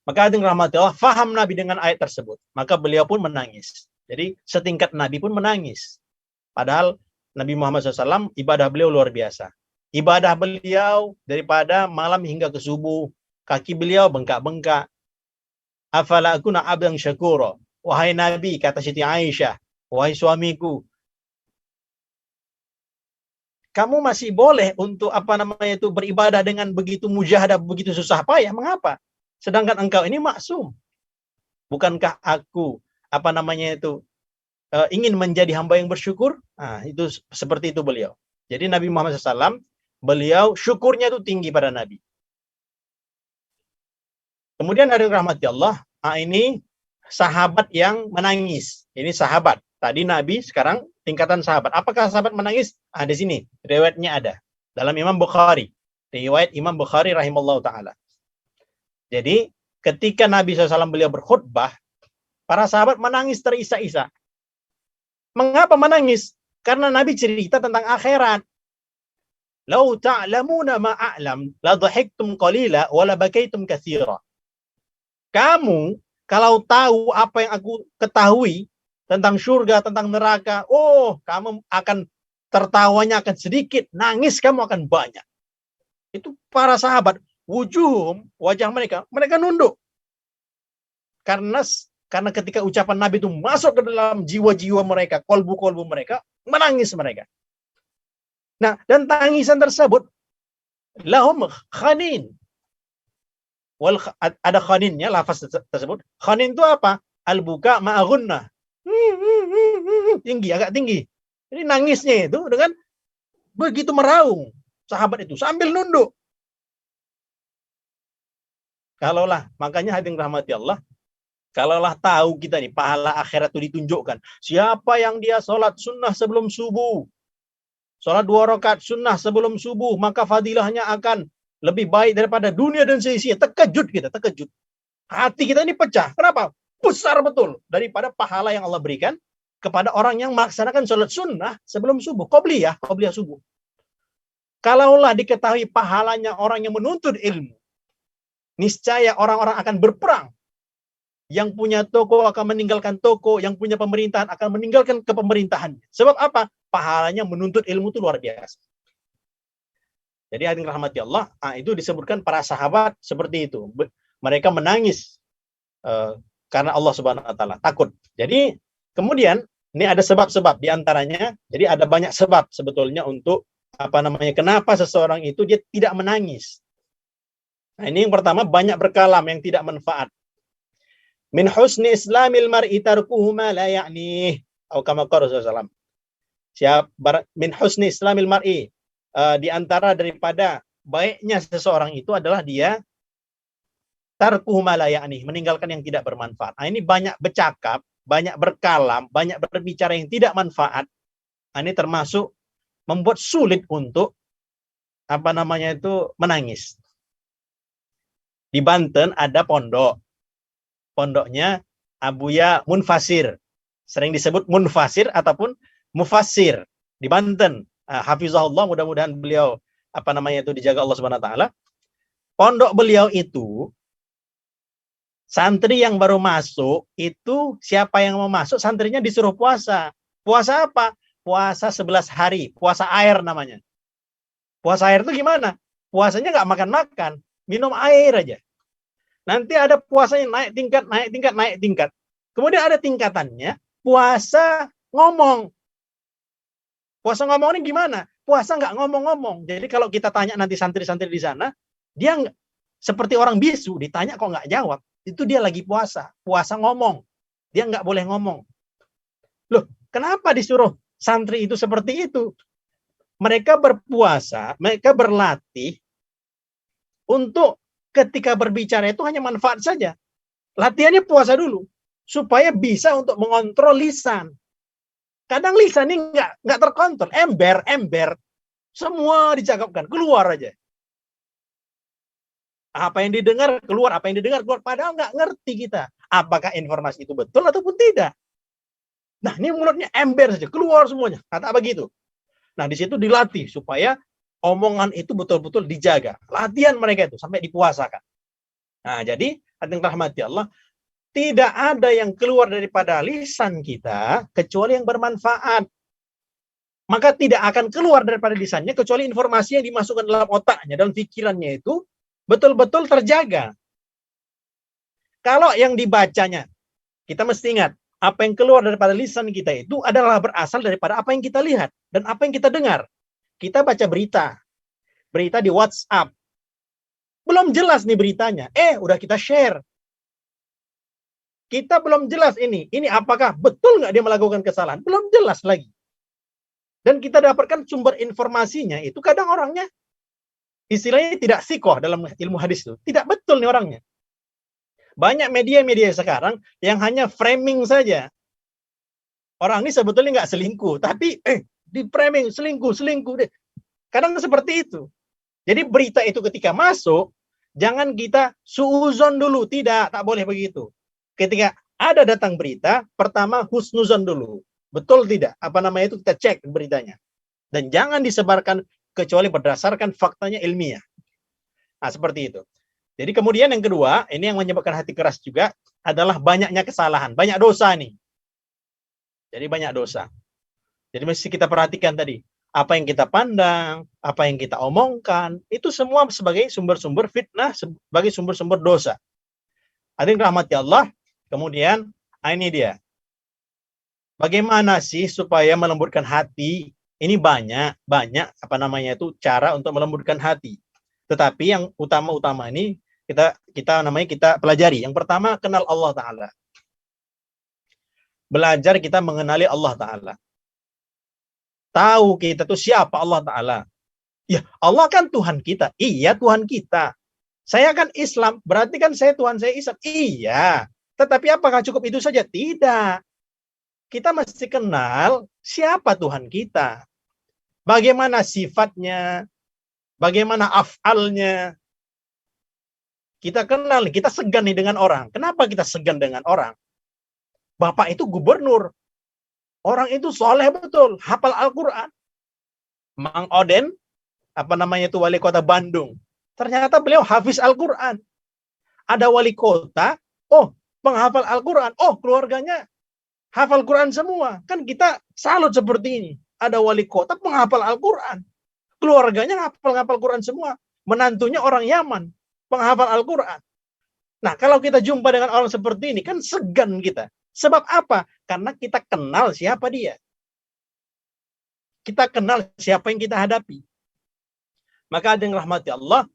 Maka hadirin rahmati Allah, faham Nabi dengan ayat tersebut. Maka beliau pun menangis. Jadi setingkat Nabi pun menangis. Padahal Nabi Muhammad SAW ibadah beliau luar biasa. Ibadah beliau daripada malam hingga ke subuh. Kaki beliau bengkak-bengkak. Afala akuna abdan syakura. Wahai Nabi, kata Siti Aisyah, wahai suamiku, kamu masih boleh untuk beribadah dengan begitu mujahadah, begitu susah payah. Mengapa? Sedangkan engkau ini maksum. Bukankah aku ingin menjadi hamba yang bersyukur? Nah, itu seperti itu beliau. Jadi Nabi Muhammad SAW, beliau syukurnya itu tinggi pada Nabi. Kemudian dari rahmati Allah, ini sahabat yang menangis. Ini sahabat. Tadi Nabi, sekarang tingkatan sahabat. Apakah sahabat menangis? Di sini riwayatnya ada dalam Imam Bukhari. Riwayat Imam Bukhari rahimallahu taala. Jadi ketika Nabi SAW beliau berkhutbah, para sahabat menangis terisak-isak. Mengapa menangis? Karena Nabi cerita tentang akhirat. Lau ta'lamuna ma a'lam la dhahiktum qalila wa la bakaitum katsira. Kamu kalau tahu apa yang aku ketahui tentang surga, tentang neraka, kamu akan tertawanya akan sedikit, nangis kamu akan banyak. Itu para sahabat, wajah mereka nunduk. Karena ketika ucapan Nabi itu masuk ke dalam jiwa-jiwa mereka, kolbu-kolbu mereka, menangis mereka. Nah, dan tangisan tersebut lahum khanin. Ada khaninnya, lafaz tersebut. Khanin itu apa? Al-buka ma'agunnah. Tinggi, agak tinggi. Jadi nangisnya itu dengan begitu meraung. Sahabat itu sambil nunduk. Makanya hadirin rahmati Allah, kalaulah tahu kita nih, pahala akhirat itu ditunjukkan. Siapa yang dia sholat sunnah sebelum subuh, sholat 2 rakaat sunnah sebelum subuh, maka fadilahnya akan lebih baik daripada dunia dan seisinya. Terkejut kita, terkejut. Hati kita ini pecah. Kenapa? Besar betul daripada pahala yang Allah berikan kepada orang yang melaksanakan sholat sunnah sebelum subuh. Qobliyah subuh. Kalaulah diketahui pahalanya orang yang menuntut ilmu, niscaya orang-orang akan berperang. Yang punya toko akan meninggalkan toko, yang punya pemerintahan akan meninggalkan kepemerintahannya. Sebab apa? Pahalanya menuntut ilmu itu luar biasa. Jadi hadirin rahmati Allah, itu disebutkan para sahabat seperti itu. Mereka menangis karena Allah Subhanahu wa taala, takut. Jadi kemudian ini ada sebab-sebab di antaranya. Jadi ada banyak sebab sebetulnya untuk kenapa seseorang itu dia tidak menangis. Nah, ini yang pertama, banyak berkalam yang tidak manfaat. Min husni islamil mar'i tarkuhu ma la ya'nih. Atau kama qala Rasulullah SAW. Min husni islamil mar'i. Di antara daripada baiknya seseorang itu adalah dia tarkuhu ma la ya'nih, meninggalkan yang tidak bermanfaat. Nah, ini banyak bercakap, banyak berkalam, banyak berbicara yang tidak manfaat. Nah, ini termasuk membuat sulit untuk menangis. Di Banten ada pondok. Pondoknya Abuya Munfasir. Sering disebut Munfasir ataupun Mufassir di Banten. Hafizahullah, mudah-mudahan beliau dijaga Allah Subhanahu wa taala. Pondok beliau itu santri yang baru masuk itu, siapa yang mau masuk santrinya disuruh puasa. Puasa apa? Puasa 11 hari, puasa air namanya. Puasa air itu gimana? Puasanya nggak makan-makan, minum air aja. Nanti ada puasanya naik tingkat. Kemudian ada tingkatannya, puasa ngomong. Puasa ngomong ini gimana? Puasa nggak ngomong-ngomong. Jadi kalau kita tanya nanti santri-santri di sana, dia seperti orang bisu, ditanya kok nggak jawab. Itu dia lagi puasa. Puasa ngomong. Dia nggak boleh ngomong. Loh, kenapa disuruh santri itu seperti itu? Mereka berpuasa, mereka berlatih untuk ketika berbicara itu hanya manfaat saja. Latihannya puasa dulu. Supaya bisa untuk mengontrol lisan. Kadang lisan ini nggak terkontrol, ember, semua dicakapkan, keluar aja. Apa yang didengar keluar, padahal nggak ngerti kita. Apakah informasi itu betul ataupun tidak? Nah, ini mulutnya ember saja, keluar semuanya. Kata begitu. Nah, di situ dilatih supaya omongan itu betul-betul dijaga. Latihan mereka itu sampai dipuasakan. Nah, jadi hadirin rahmati Allah, tidak ada yang keluar daripada lisan kita kecuali yang bermanfaat. Maka tidak akan keluar daripada lisannya kecuali informasi yang dimasukkan dalam otaknya, dalam pikirannya itu betul-betul terjaga. Kalau yang dibacanya, kita mesti ingat, apa yang keluar daripada lisan kita itu adalah berasal daripada apa yang kita lihat dan apa yang kita dengar. Kita baca berita di WhatsApp. Belum jelas nih beritanya. Udah kita share. Kita belum jelas ini apakah betul nggak dia melakukan kesalahan? Belum jelas lagi. Dan kita dapatkan sumber informasinya itu kadang orangnya istilahnya tidak sikoh dalam ilmu hadis itu. Tidak betul nih orangnya. Banyak media-media sekarang yang hanya framing saja. Orang ini sebetulnya nggak selingkuh, tapi di framing selingkuh deh. Kadang seperti itu. Jadi berita itu ketika masuk, jangan kita suuzon dulu, tak boleh begitu. Ketika ada datang berita, pertama husnuzon dulu. Betul tidak? Apa namanya itu kita cek beritanya. Dan jangan disebarkan kecuali berdasarkan faktanya ilmiah. Nah, seperti itu. Jadi kemudian yang kedua, ini yang menyebabkan hati keras juga, adalah banyaknya kesalahan. Banyak dosa nih. Jadi banyak dosa. Jadi mesti kita perhatikan tadi. Apa yang kita pandang, apa yang kita omongkan, itu semua sebagai sumber-sumber fitnah, sebagai sumber-sumber dosa. Hadirin rahmati Allah. Kemudian, ini dia. Bagaimana sih supaya melembutkan hati? Ini banyak cara untuk melembutkan hati. Tetapi yang utama-utama ini kita pelajari. Yang pertama, kenal Allah Ta'ala. Belajar kita mengenali Allah Ta'ala. Tahu kita tuh siapa Allah Ta'ala. Ya, Allah kan Tuhan kita. Iya, Tuhan kita. Saya kan Islam, berarti kan Tuhan saya Islam. Iya. Tetapi apakah cukup itu saja? Tidak. Kita mesti kenal siapa Tuhan kita. Bagaimana sifatnya, bagaimana af'alnya. Kita kenal, kita segan nih dengan orang. Kenapa kita segan dengan orang? Bapak itu gubernur. Orang itu soleh betul, hafal Al-Quran. Mang Oden, wali kota Bandung. Ternyata beliau hafiz Al-Quran. Ada wali kota, penghafal Al-Quran. Keluarganya hafal Quran semua. Kan kita salut seperti ini. Ada wali kota penghafal Al-Quran. Keluarganya hafal Quran semua. Menantunya orang Yaman, penghafal Al-Quran. Nah, kalau kita jumpa dengan orang seperti ini, kan segan kita. Sebab apa? Karena kita kenal siapa dia. Kita kenal siapa yang kita hadapi. Maka dengan rahmati Allah,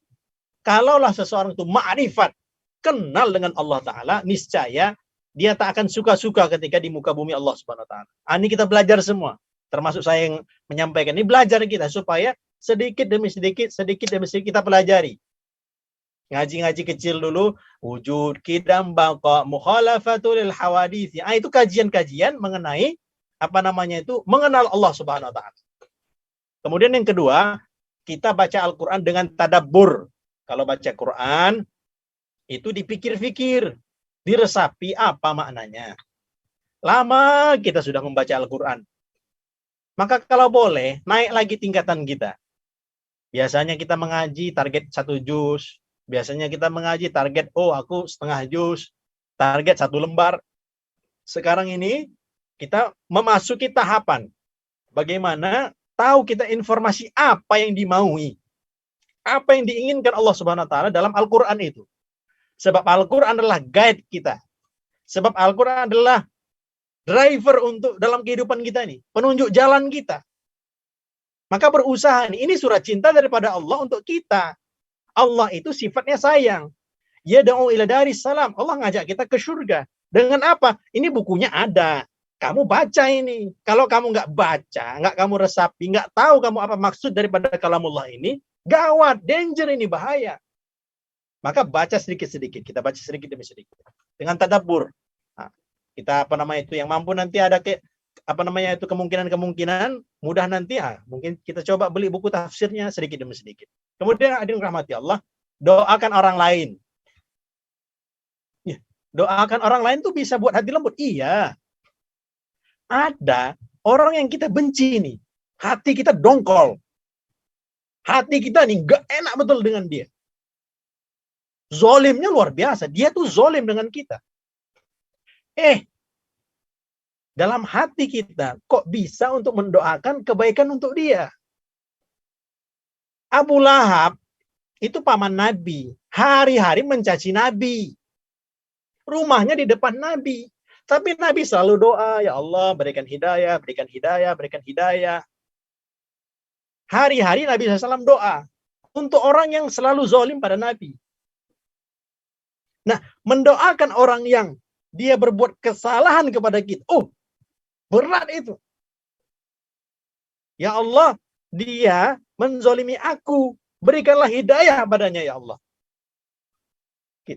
kalaulah seseorang itu ma'rifat, kenal dengan Allah Ta'ala, niscaya dia tak akan suka-suka ketika di muka bumi Allah Subhanahu Wa Ta'ala. Ini kita belajar semua. Termasuk saya yang menyampaikan. Ini belajar kita supaya sedikit demi sedikit kita pelajari. Ngaji-ngaji kecil dulu, wujud kidam baqa mukhalafatul hawadits. Itu kajian-kajian mengenai mengenal Allah Subhanahu wa taala. Kemudian yang kedua, kita baca Al-Qur'an dengan tadabbur. Kalau baca Quran itu dipikir-pikir, diresapi apa maknanya. Lama kita sudah membaca Al-Qur'an. Maka kalau boleh, naik lagi tingkatan kita. Biasanya kita mengaji target 1 juz. Biasanya kita mengaji target, aku setengah juz, target 1 lembar. Sekarang ini kita memasuki tahapan. Bagaimana tahu kita informasi apa yang dimaui. Apa yang diinginkan Allah Subhanahu Wa Ta'ala dalam Al-Quran itu. Sebab Al-Quran adalah guide kita. Sebab Al-Quran adalah driver untuk dalam kehidupan kita ini. Penunjuk jalan kita. Maka berusaha ini surat cinta daripada Allah untuk kita. Allah itu sifatnya sayang. Yad'u ila daris salam. Allah ngajak kita ke surga. Dengan apa? Ini bukunya ada. Kamu baca ini. Kalau kamu nggak baca, nggak kamu resapi, nggak tahu kamu apa maksud daripada kalamullah ini, gawat, danger ini, bahaya. Maka baca sedikit-sedikit. Kita baca sedikit demi sedikit. Dengan tadabbur. Nah, kita yang mampu nanti ada kemungkinan mudah nanti mungkin kita coba beli buku tafsirnya sedikit demi sedikit. Kemudian hadirin rahmati Allah, doakan orang lain. Ya, doakan orang lain tuh bisa buat hati lembut. Iya. Ada orang yang kita benci nih, hati kita dongkol. Hati kita nih gak enak betul dengan dia. Zolimnya luar biasa. Dia tuh zolim dengan kita. Dalam hati kita kok bisa untuk mendoakan kebaikan untuk dia. Abu Lahab itu paman Nabi. Hari-hari mencaci Nabi. Rumahnya di depan Nabi. Tapi Nabi selalu doa, ya Allah berikan hidayah, berikan hidayah, berikan hidayah. Hari-hari Nabi SAW doa untuk orang yang selalu zalim pada Nabi. Nah, mendoakan orang yang dia berbuat kesalahan kepada kita. Oh, berat itu. Ya Allah, dia menzalimi aku. Berikanlah hidayah padanya, ya Allah.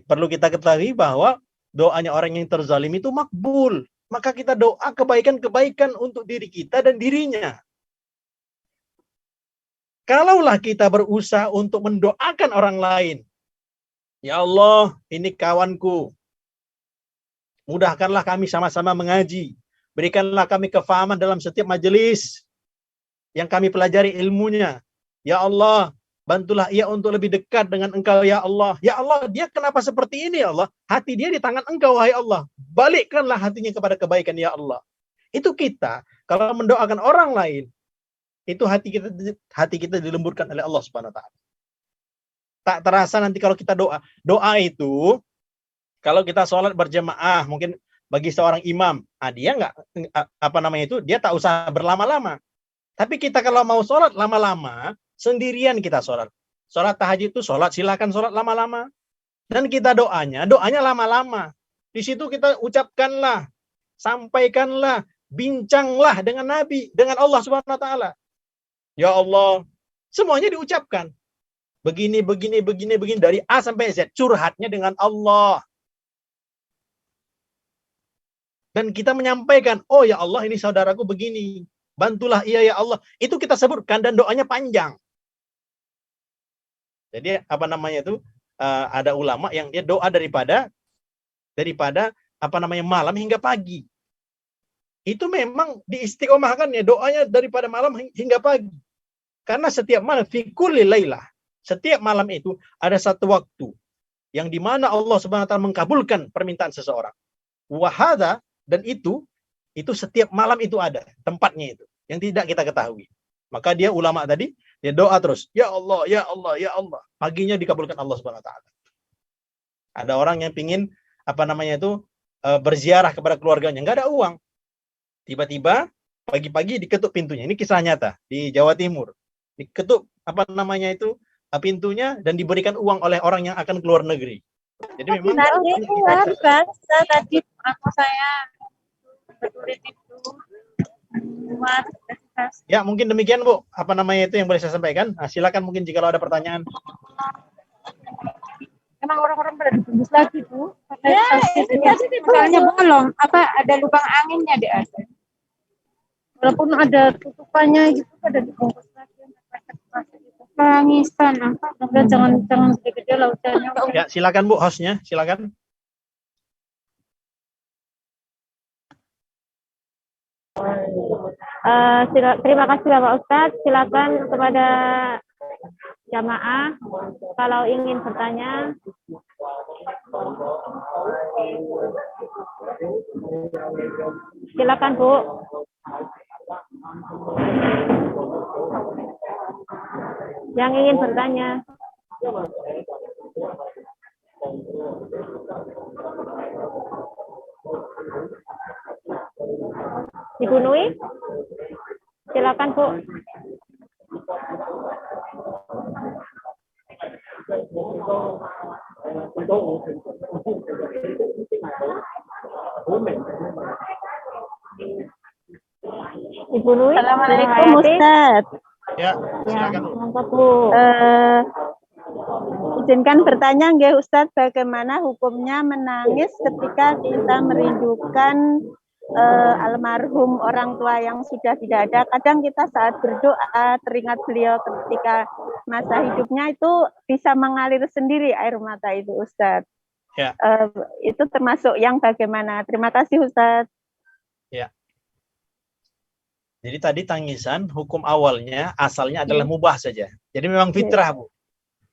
Perlu kita ketahui bahwa doanya orang yang terzalimi itu makbul. Maka kita doa kebaikan-kebaikan untuk diri kita dan dirinya. Kalaulah kita berusaha untuk mendoakan orang lain. Ya Allah, ini kawanku. Mudahkanlah kami sama-sama mengaji. Berikanlah kami kefahaman dalam setiap majelis yang kami pelajari ilmunya. Ya Allah, bantulah ia untuk lebih dekat dengan Engkau, ya Allah. Ya Allah, dia kenapa seperti ini, ya Allah? Hati dia di tangan Engkau, wahai Allah. Balikkanlah hatinya kepada kebaikan, ya Allah. Itu kita, kalau mendoakan orang lain, itu hati kita dilembutkan oleh Allah Subhanahu wa taala. Tak terasa nanti kalau kita doa itu kalau kita sholat berjamaah mungkin bagi seorang imam, dia dia tak usah berlama-lama. Tapi kita kalau mau sholat lama-lama, sendirian kita sholat. Sholat tahajud itu silakan sholat lama-lama. Dan kita doanya lama-lama. Di situ kita ucapkanlah, sampaikanlah, bincanglah dengan Nabi, dengan Allah Subhanahu wa taala. Ya Allah, semuanya diucapkan. Begini dari A sampai Z. Curhatnya dengan Allah. Dan kita menyampaikan, oh ya Allah ini saudaraku begini. Bantulah ia ya Allah. Itu kita sebutkan dan doanya panjang. Jadi ada ulama yang dia doa daripada malam hingga pagi. Itu memang diistiqomahkan ya doanya daripada malam hingga pagi. Karena setiap malam fi kulli lailah, setiap malam itu ada satu waktu yang dimana Allah Subhanahu wa taala mengkabulkan permintaan seseorang. Wahada, dan itu setiap malam itu ada tempatnya itu yang tidak kita ketahui. Maka dia ulama tadi dia doa terus, ya Allah, ya Allah, ya Allah. Paginya dikabulkan Allah Subhanahu wa taala. Ada orang yang pingin berziarah kepada keluarganya, nggak ada uang. Tiba-tiba pagi-pagi diketuk pintunya. Ini kisah nyata di Jawa Timur. Diketuk pintunya dan diberikan uang oleh orang yang akan keluar negeri. Jadi memang tadi aku saya bertulis itu luar. Ya, mungkin demikian Bu. Yang boleh saya sampaikan. Nah, silakan mungkin jika ada pertanyaan. Emang orang-orang pada dibungkus lagi Bu. Ya, misalnya bolong, ada lubang anginnya deh ada. Walaupun ada tutupannya gitu pada dibungkus lagi. Tangisan Udah jangan gede-gede lah hujannya. Ya, silakan Bu hostnya, silakan. Terima kasih Bapak Ustadz. Silakan kepada jamaah kalau ingin bertanya. Silakan Bu. Yang ingin bertanya. Ibu Nui, silakan Bu. Ibu Nui. Assalamualaikum Ustaz. Ya, silakan Bu. Monggo Bu. Izinkan bertanya nggih Ustaz, bagaimana hukumnya menangis ketika kita merindukan almarhum orang tua yang sudah tidak ada. Kadang kita saat berdoa teringat beliau ketika masa hidupnya itu bisa mengalir sendiri air mata itu Ustaz. Ya. Itu termasuk yang bagaimana? Terima kasih Ustaz. Ya. Jadi tadi tangisan hukum awalnya asalnya adalah mubah saja. Jadi memang fitrah, Bu.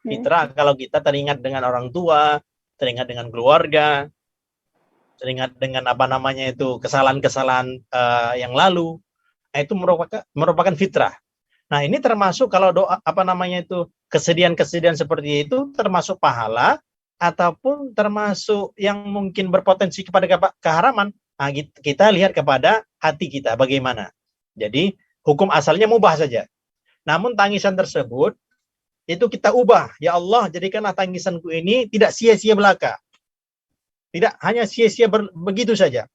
Fitrah kalau kita teringat dengan orang tua, teringat dengan keluarga, teringat dengan apa namanya itu kesalahan-kesalahan yang lalu, itu merupakan fitrah. Nah, ini termasuk kalau doa apa namanya itu kesedihan-kesedihan seperti itu termasuk pahala ataupun termasuk yang mungkin berpotensi kepada keharaman. Nah, kita lihat kepada hati kita bagaimana. Jadi, hukum asalnya mubah saja. Namun tangisan tersebut itu kita ubah. Ya Allah, jadikanlah tangisanku ini tidak sia-sia belaka. Tidak hanya sia-sia begitu saja.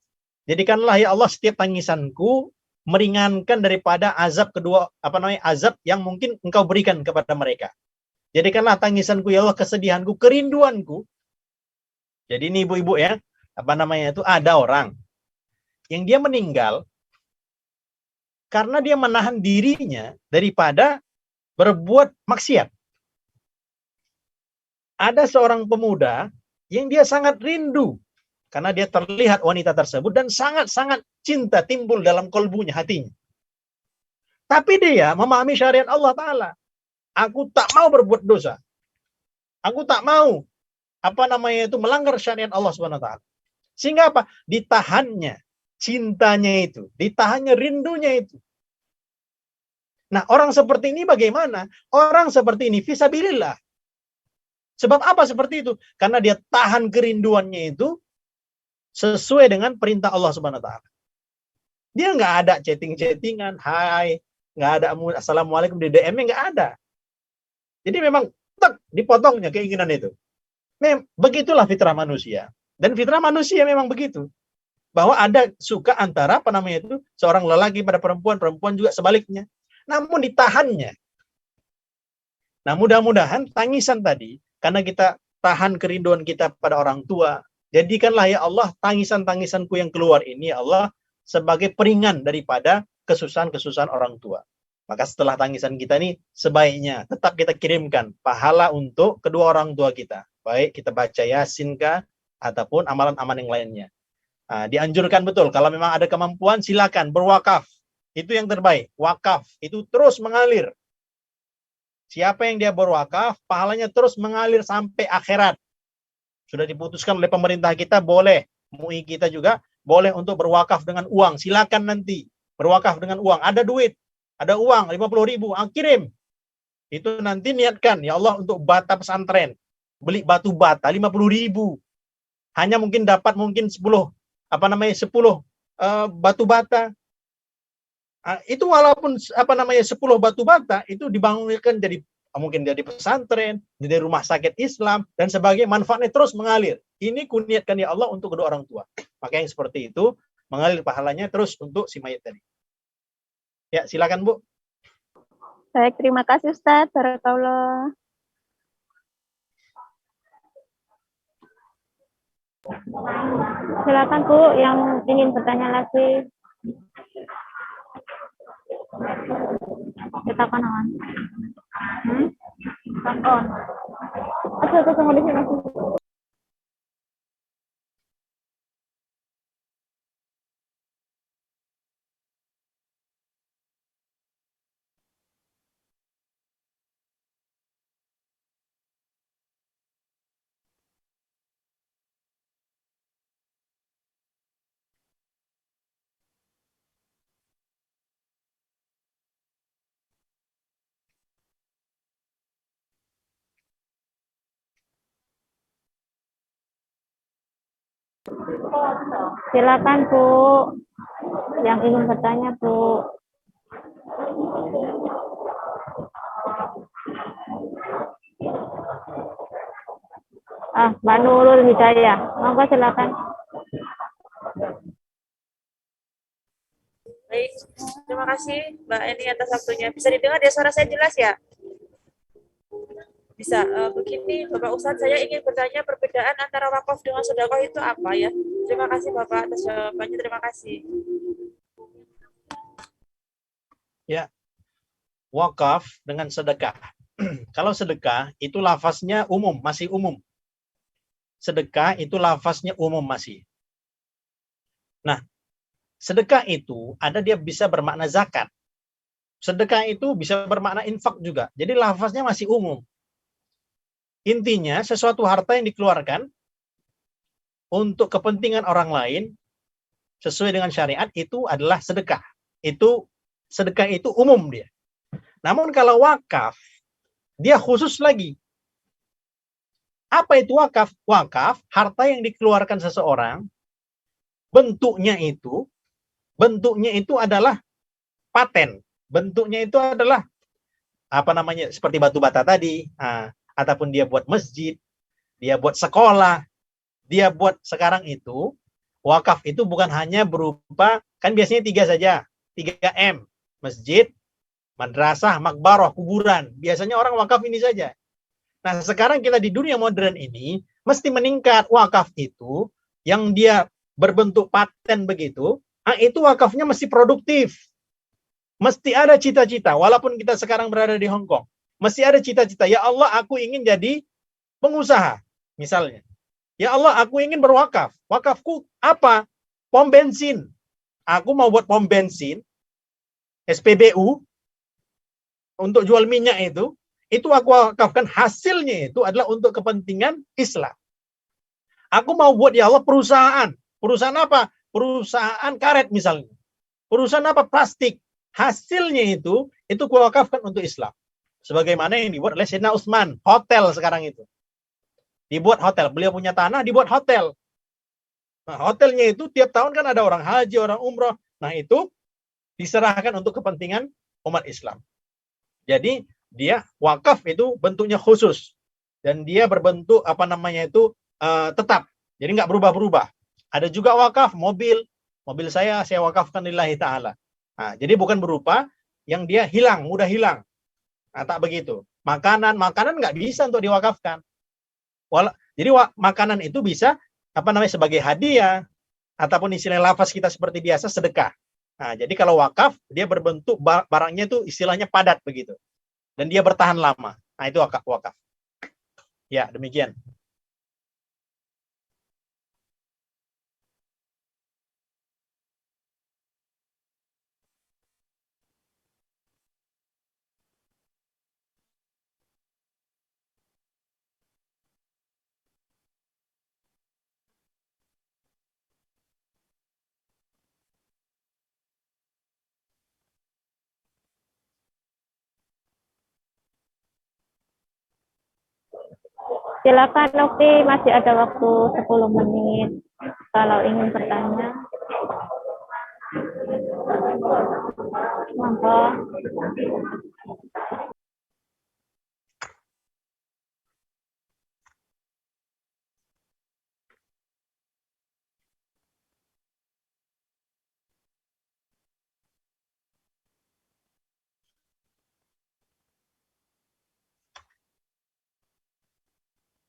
Jadikanlah ya Allah setiap tangisanku meringankan daripada azab azab yang mungkin Engkau berikan kepada mereka. Jadikanlah tangisanku ya Allah kesedihanku, kerinduanku. Jadi ini ibu-ibu ya, ada orang yang dia meninggal karena dia menahan dirinya daripada berbuat maksiat. Ada seorang pemuda yang dia sangat rindu karena dia terlihat wanita tersebut dan sangat-sangat cinta timbul dalam kolbunya, hatinya. Tapi dia memahami syariat Allah Ta'ala. Aku tak mau berbuat dosa. Aku tak mau melanggar syariat Allah Subhanahu Wa Ta'ala. Sehingga apa? Ditahannya cintanya itu, ditahannya rindunya itu. Nah, orang seperti ini bagaimana? Orang seperti ini fisabilillah. Sebab apa seperti itu? Karena dia tahan kerinduannya itu sesuai dengan perintah Allah Subhanahu Wa Ta'ala. Dia nggak ada chatting-chattingan, hai, nggak ada assalamualaikum di DM-nya, nggak ada. Jadi memang dipotongnya keinginan itu. Begitulah fitrah manusia. Dan fitrah manusia memang begitu. Bahwa ada suka antara seorang lelaki pada perempuan, perempuan juga sebaliknya. Namun ditahannya. Nah, mudah-mudahan tangisan tadi, karena kita tahan kerinduan kita pada orang tua, jadikanlah ya Allah tangisan-tangisanku yang keluar ini ya Allah sebagai peringan daripada kesusahan-kesusahan orang tua. Maka setelah tangisan kita ini sebaiknya tetap kita kirimkan pahala untuk kedua orang tua kita. Baik kita baca Yasin kah ataupun amalan-amalan yang lainnya. Nah, dianjurkan betul kalau memang ada kemampuan silakan berwakaf. Itu yang terbaik. Wakaf itu terus mengalir. Siapa yang dia berwakaf, pahalanya terus mengalir sampai akhirat. Sudah diputuskan oleh pemerintah kita, boleh. MUI kita juga boleh untuk berwakaf dengan uang. Silakan nanti berwakaf dengan uang. Ada duit, ada uang 50.000, kirim. Itu nanti niatkan, ya Allah untuk bata pesantren. Beli batu bata 50.000. Hanya mungkin dapat 10 batu bata. Itu walaupun 10 batu bata itu dibangunkan mungkin jadi pesantren, jadi rumah sakit Islam dan sebagainya, manfaatnya terus mengalir. Ini kuniatkan ya Allah untuk kedua orang tua. Maka yang seperti itu mengalir pahalanya terus untuk si mayit tadi. Ya, silakan Bu. Baik, terima kasih Ustaz. Barakallah. Silakan Bu yang ingin bertanya lagi. Kita kan on. On. Aku tunggu di sini. Silakan Bu yang ingin bertanya Bu. Mbak Nurul Hidayah, monggo silakan. Baik, terima kasih Mbak Eni atas waktunya. Bisa didengar ya suara saya jelas ya? Bisa. Begini Bapak Ustadz, saya ingin bertanya perbedaan antara wakaf dengan sedekah itu apa ya? Terima kasih Bapak atas jawabannya. Terima kasih. Ya, wakaf dengan sedekah. Kalau sedekah itu lafaznya umum, masih umum. Sedekah itu lafaznya umum masih. Nah, sedekah itu ada dia bisa bermakna zakat. Sedekah itu bisa bermakna infak juga. Jadi lafaznya masih umum. Intinya sesuatu harta yang dikeluarkan untuk kepentingan orang lain sesuai dengan syariat itu adalah sedekah. Sedekah itu umum dia. Namun kalau wakaf, dia khusus lagi. Apa itu wakaf? Wakaf, harta yang dikeluarkan seseorang, bentuknya itu adalah paten. Bentuknya itu adalah seperti batu bata tadi, ataupun dia buat masjid, dia buat sekolah, dia buat sekarang itu wakaf itu bukan hanya berupa, kan biasanya 3 saja, 3M, masjid, madrasah, makbarah, kuburan. Biasanya orang wakaf ini saja. Nah, sekarang kita di dunia modern ini mesti meningkat. Wakaf itu yang dia berbentuk paten begitu, itu wakafnya mesti produktif. Mesti ada cita-cita, walaupun kita sekarang berada di Hong Kong. Mesti ada cita-cita, ya Allah aku ingin jadi pengusaha, misalnya. Ya Allah aku ingin berwakaf. Wakafku apa? Pom bensin. Aku mau buat pom bensin, SPBU, untuk jual minyak itu aku wakafkan, hasilnya itu adalah untuk kepentingan Islam. Aku mau buat ya Allah perusahaan. Perusahaan apa? Perusahaan karet misalnya. Perusahaan apa? Plastik. Hasilnya itu ku wakafkan untuk Islam. Sebagaimana yang dibuat oleh Sayyidina Utsman, hotel sekarang itu. Dibuat hotel, beliau punya tanah, dibuat hotel. Nah, hotelnya itu tiap tahun kan ada orang haji, orang umroh. Nah, itu diserahkan untuk kepentingan umat Islam. Jadi, dia wakaf itu bentuknya khusus. Dan dia berbentuk tetap. Jadi nggak berubah-berubah. Ada juga wakaf mobil. Mobil saya wakafkan lillahi ta'ala. Nah, jadi bukan berupa yang dia hilang, mudah hilang. Nah, tak begitu. Makanan nggak bisa untuk diwakafkan. Jadi makanan itu bisa sebagai hadiah, ataupun istilah lafaz kita seperti biasa sedekah. Nah, jadi kalau wakaf dia berbentuk barangnya itu istilahnya padat begitu. Dan dia bertahan lama. Nah, itu wakaf. Ya, demikian. Silakan Novi, masih ada waktu 10 menit kalau ingin bertanya. Monggo.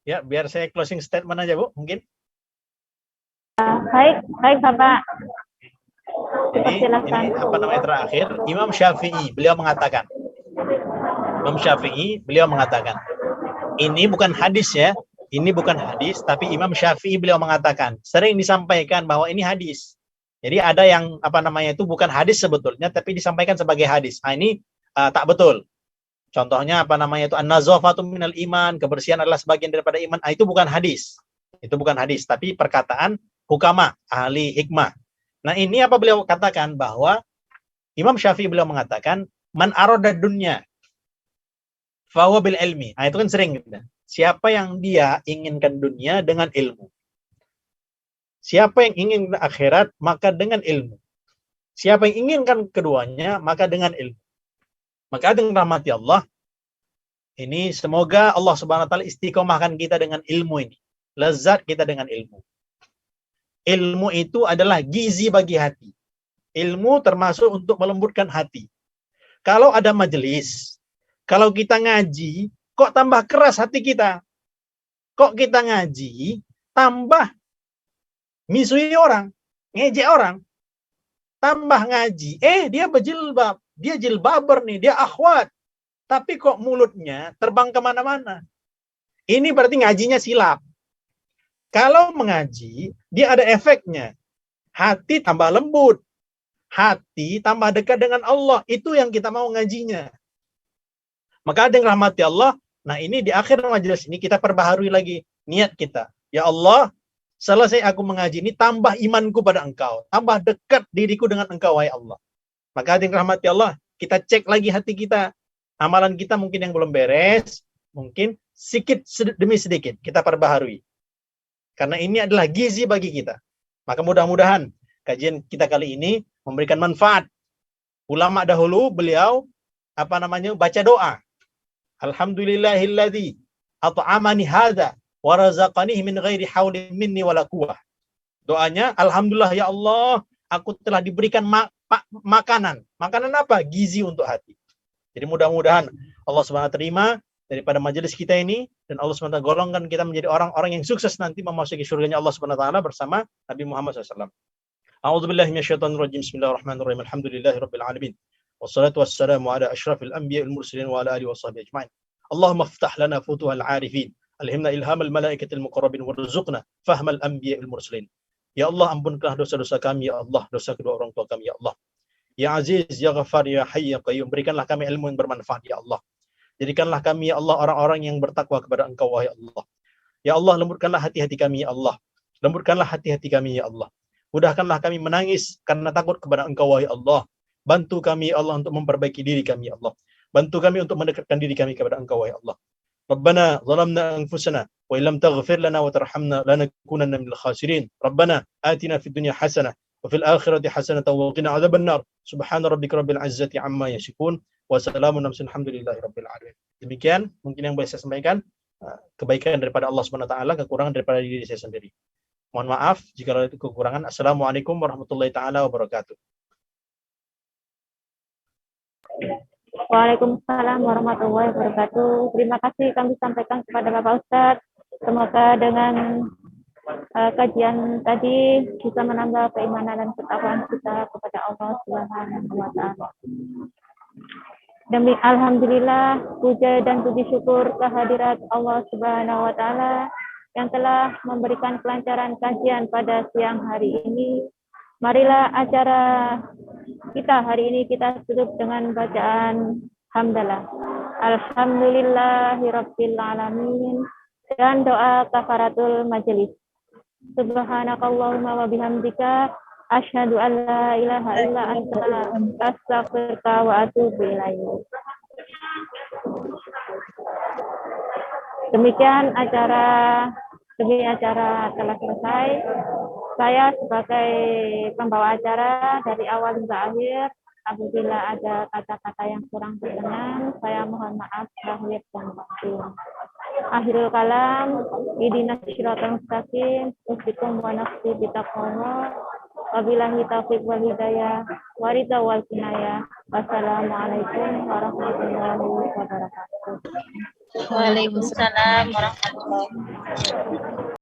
Ya, biar saya closing statement aja, Bu, mungkin. Baik Bapak. Jadi, ini terakhir, Imam Syafi'i, beliau mengatakan, ini bukan hadis ya, ini bukan hadis, tapi Imam Syafi'i beliau mengatakan, sering disampaikan bahwa ini hadis. Jadi ada yang bukan hadis sebetulnya, tapi disampaikan sebagai hadis. Nah, ini tak betul. Contohnya an-nazafatu minal iman, kebersihan adalah sebagian daripada iman. Itu bukan hadis. Itu bukan hadis, tapi perkataan hukama, ahli hikmah. Nah, ini apa beliau katakan bahwa Imam Syafi'i beliau mengatakan man arada dunya fa huwa bil ilmi. Nah, itu kan sering gitu. Siapa yang dia inginkan dunia dengan ilmu. Siapa yang ingin akhirat maka dengan ilmu. Siapa yang inginkan keduanya maka dengan ilmu. Maka dengan rahmati Allah, ini semoga Allah Subhanahu wa taala istiqomahkan kita dengan ilmu ini. Lezat kita dengan ilmu. Ilmu itu adalah gizi bagi hati. Ilmu termasuk untuk melembutkan hati. Kalau ada majelis, kalau kita ngaji, kok tambah keras hati kita? Kok kita ngaji, tambah misui orang, ngejek orang. Tambah ngaji, dia berjilbab. Dia jilbaber nih, dia akhwat. Tapi kok mulutnya terbang kemana-mana. Ini berarti ngajinya silap. Kalau mengaji, dia ada efeknya. Hati tambah lembut. hati tambah dekat dengan Allah. Itu yang kita mau ngajinya. Maka ada yang rahmati Allah. Nah ini di akhir majelis ini kita perbaharui lagi niat kita. Ya Allah, selesai aku mengaji ini tambah imanku pada Engkau. Tambah dekat diriku dengan Engkau, wahai Allah. Maka ada yang rahmati Allah. Kita cek lagi hati kita. Amalan kita mungkin yang belum beres. Mungkin sedikit demi sedikit kita perbaharui. Karena ini adalah gizi bagi kita. Maka mudah-mudahan kajian kita kali ini memberikan manfaat. Ulama dahulu beliau baca doa. Alhamdulillahilladzi at'amani hadza wa razaqanihi min ghairi haulin minni wala quwwah. Doanya, alhamdulillah ya Allah, aku telah diberikan makanan. Makanan apa? Gizi untuk hati. Jadi mudah-mudahan Allah SWT terima daripada majelis kita ini, dan Allah SWT golongkan kita menjadi orang-orang yang sukses nanti memasuki surganya Allah SWT bersama Nabi Muhammad SAW. A'udzubillahi minasyaitonirrajim. Bismillahirrahmanirrahim. Alhamdulillahirabbil alamin. Wassalatu wassalamu ala asyrafil anbiya'il mursalin wa ala alihi washabihi ajma'in. Allahumma iftah lana futuhal 'arifin. Alhimna ilhamal malaikatil muqarrabin warzuqna fahmal anbiya'il mursalin. Ya Allah, ampunkanlah dosa-dosa kami ya Allah, dosa kedua orang tua kami ya Allah. Ya Aziz, Ya Ghaffar, Ya Hayy, Ya Qayyum, berikanlah kami ilmu yang bermanfaat ya Allah. Jadikanlah kami ya Allah orang-orang yang bertakwa kepada Engkau wahai Allah. Ya Allah, lembutkanlah hati-hati kami ya Allah. Lembutkanlah hati-hati kami ya Allah. Mudahkanlah kami menangis karena takut kepada Engkau wahai Allah. Bantu kami ya Allah untuk memperbaiki diri kami ya Allah. Bantu kami untuk mendekatkan diri kami kepada Engkau wahai Allah. Rabbana zalamna anfusana wa illam taghfir lana wa tarhamna lanakunanna minal khasirin. Rabbana atina fid dunya hasanah wa fil akhirati hasanatan wa qina adzabannar. Subhana rabbika rabbil izzati amma yasifun wa salamun alhamdulillahi rabbil alamin. Demikian mungkin yang bisa saya sampaikan. Kebaikan daripada Allah SWT, kekurangan daripada diri saya sendiri. Mohon maaf jika ada kekurangan. Assalamualaikum warahmatullahi taala wabarakatuh. Waalaikumsalam warahmatullahi wabarakatuh. Terima kasih kami sampaikan kepada Bapak Ustadz. Semoga dengan kajian tadi bisa menambah keimanan dan ketakwaan kita kepada Allah Subhanahu wa taala. Demi alhamdulillah, puja dan puji syukur kehadirat Allah Subhanahu wa taala yang telah memberikan kelancaran kajian pada siang hari ini. Marilah acara kita hari ini kita tutup dengan bacaan hamdalah. Alhamdulillahirabbil alamin dan doa kafaratul majelis. Subhanakallahumma wa bihamdika asyhadu an la ilaha illa anta astaghfiruka wa atubu ilaik. Demikian acara telah selesai. Saya sebagai pembawa acara dari awal hingga akhir, apabila ada kata-kata yang kurang berkenan, saya mohon maaf lahir dan batin. Akhirul kalam, ihdinas siratal mustaqim, ustiqom wa nafsi bitaqwa. Wabillahi taufiq wal hidayah, waridha wal kinayah. Wassalamualaikum warahmatullahi wabarakatuh. Waalaikumsalam warahmatullahi wabarakatuh.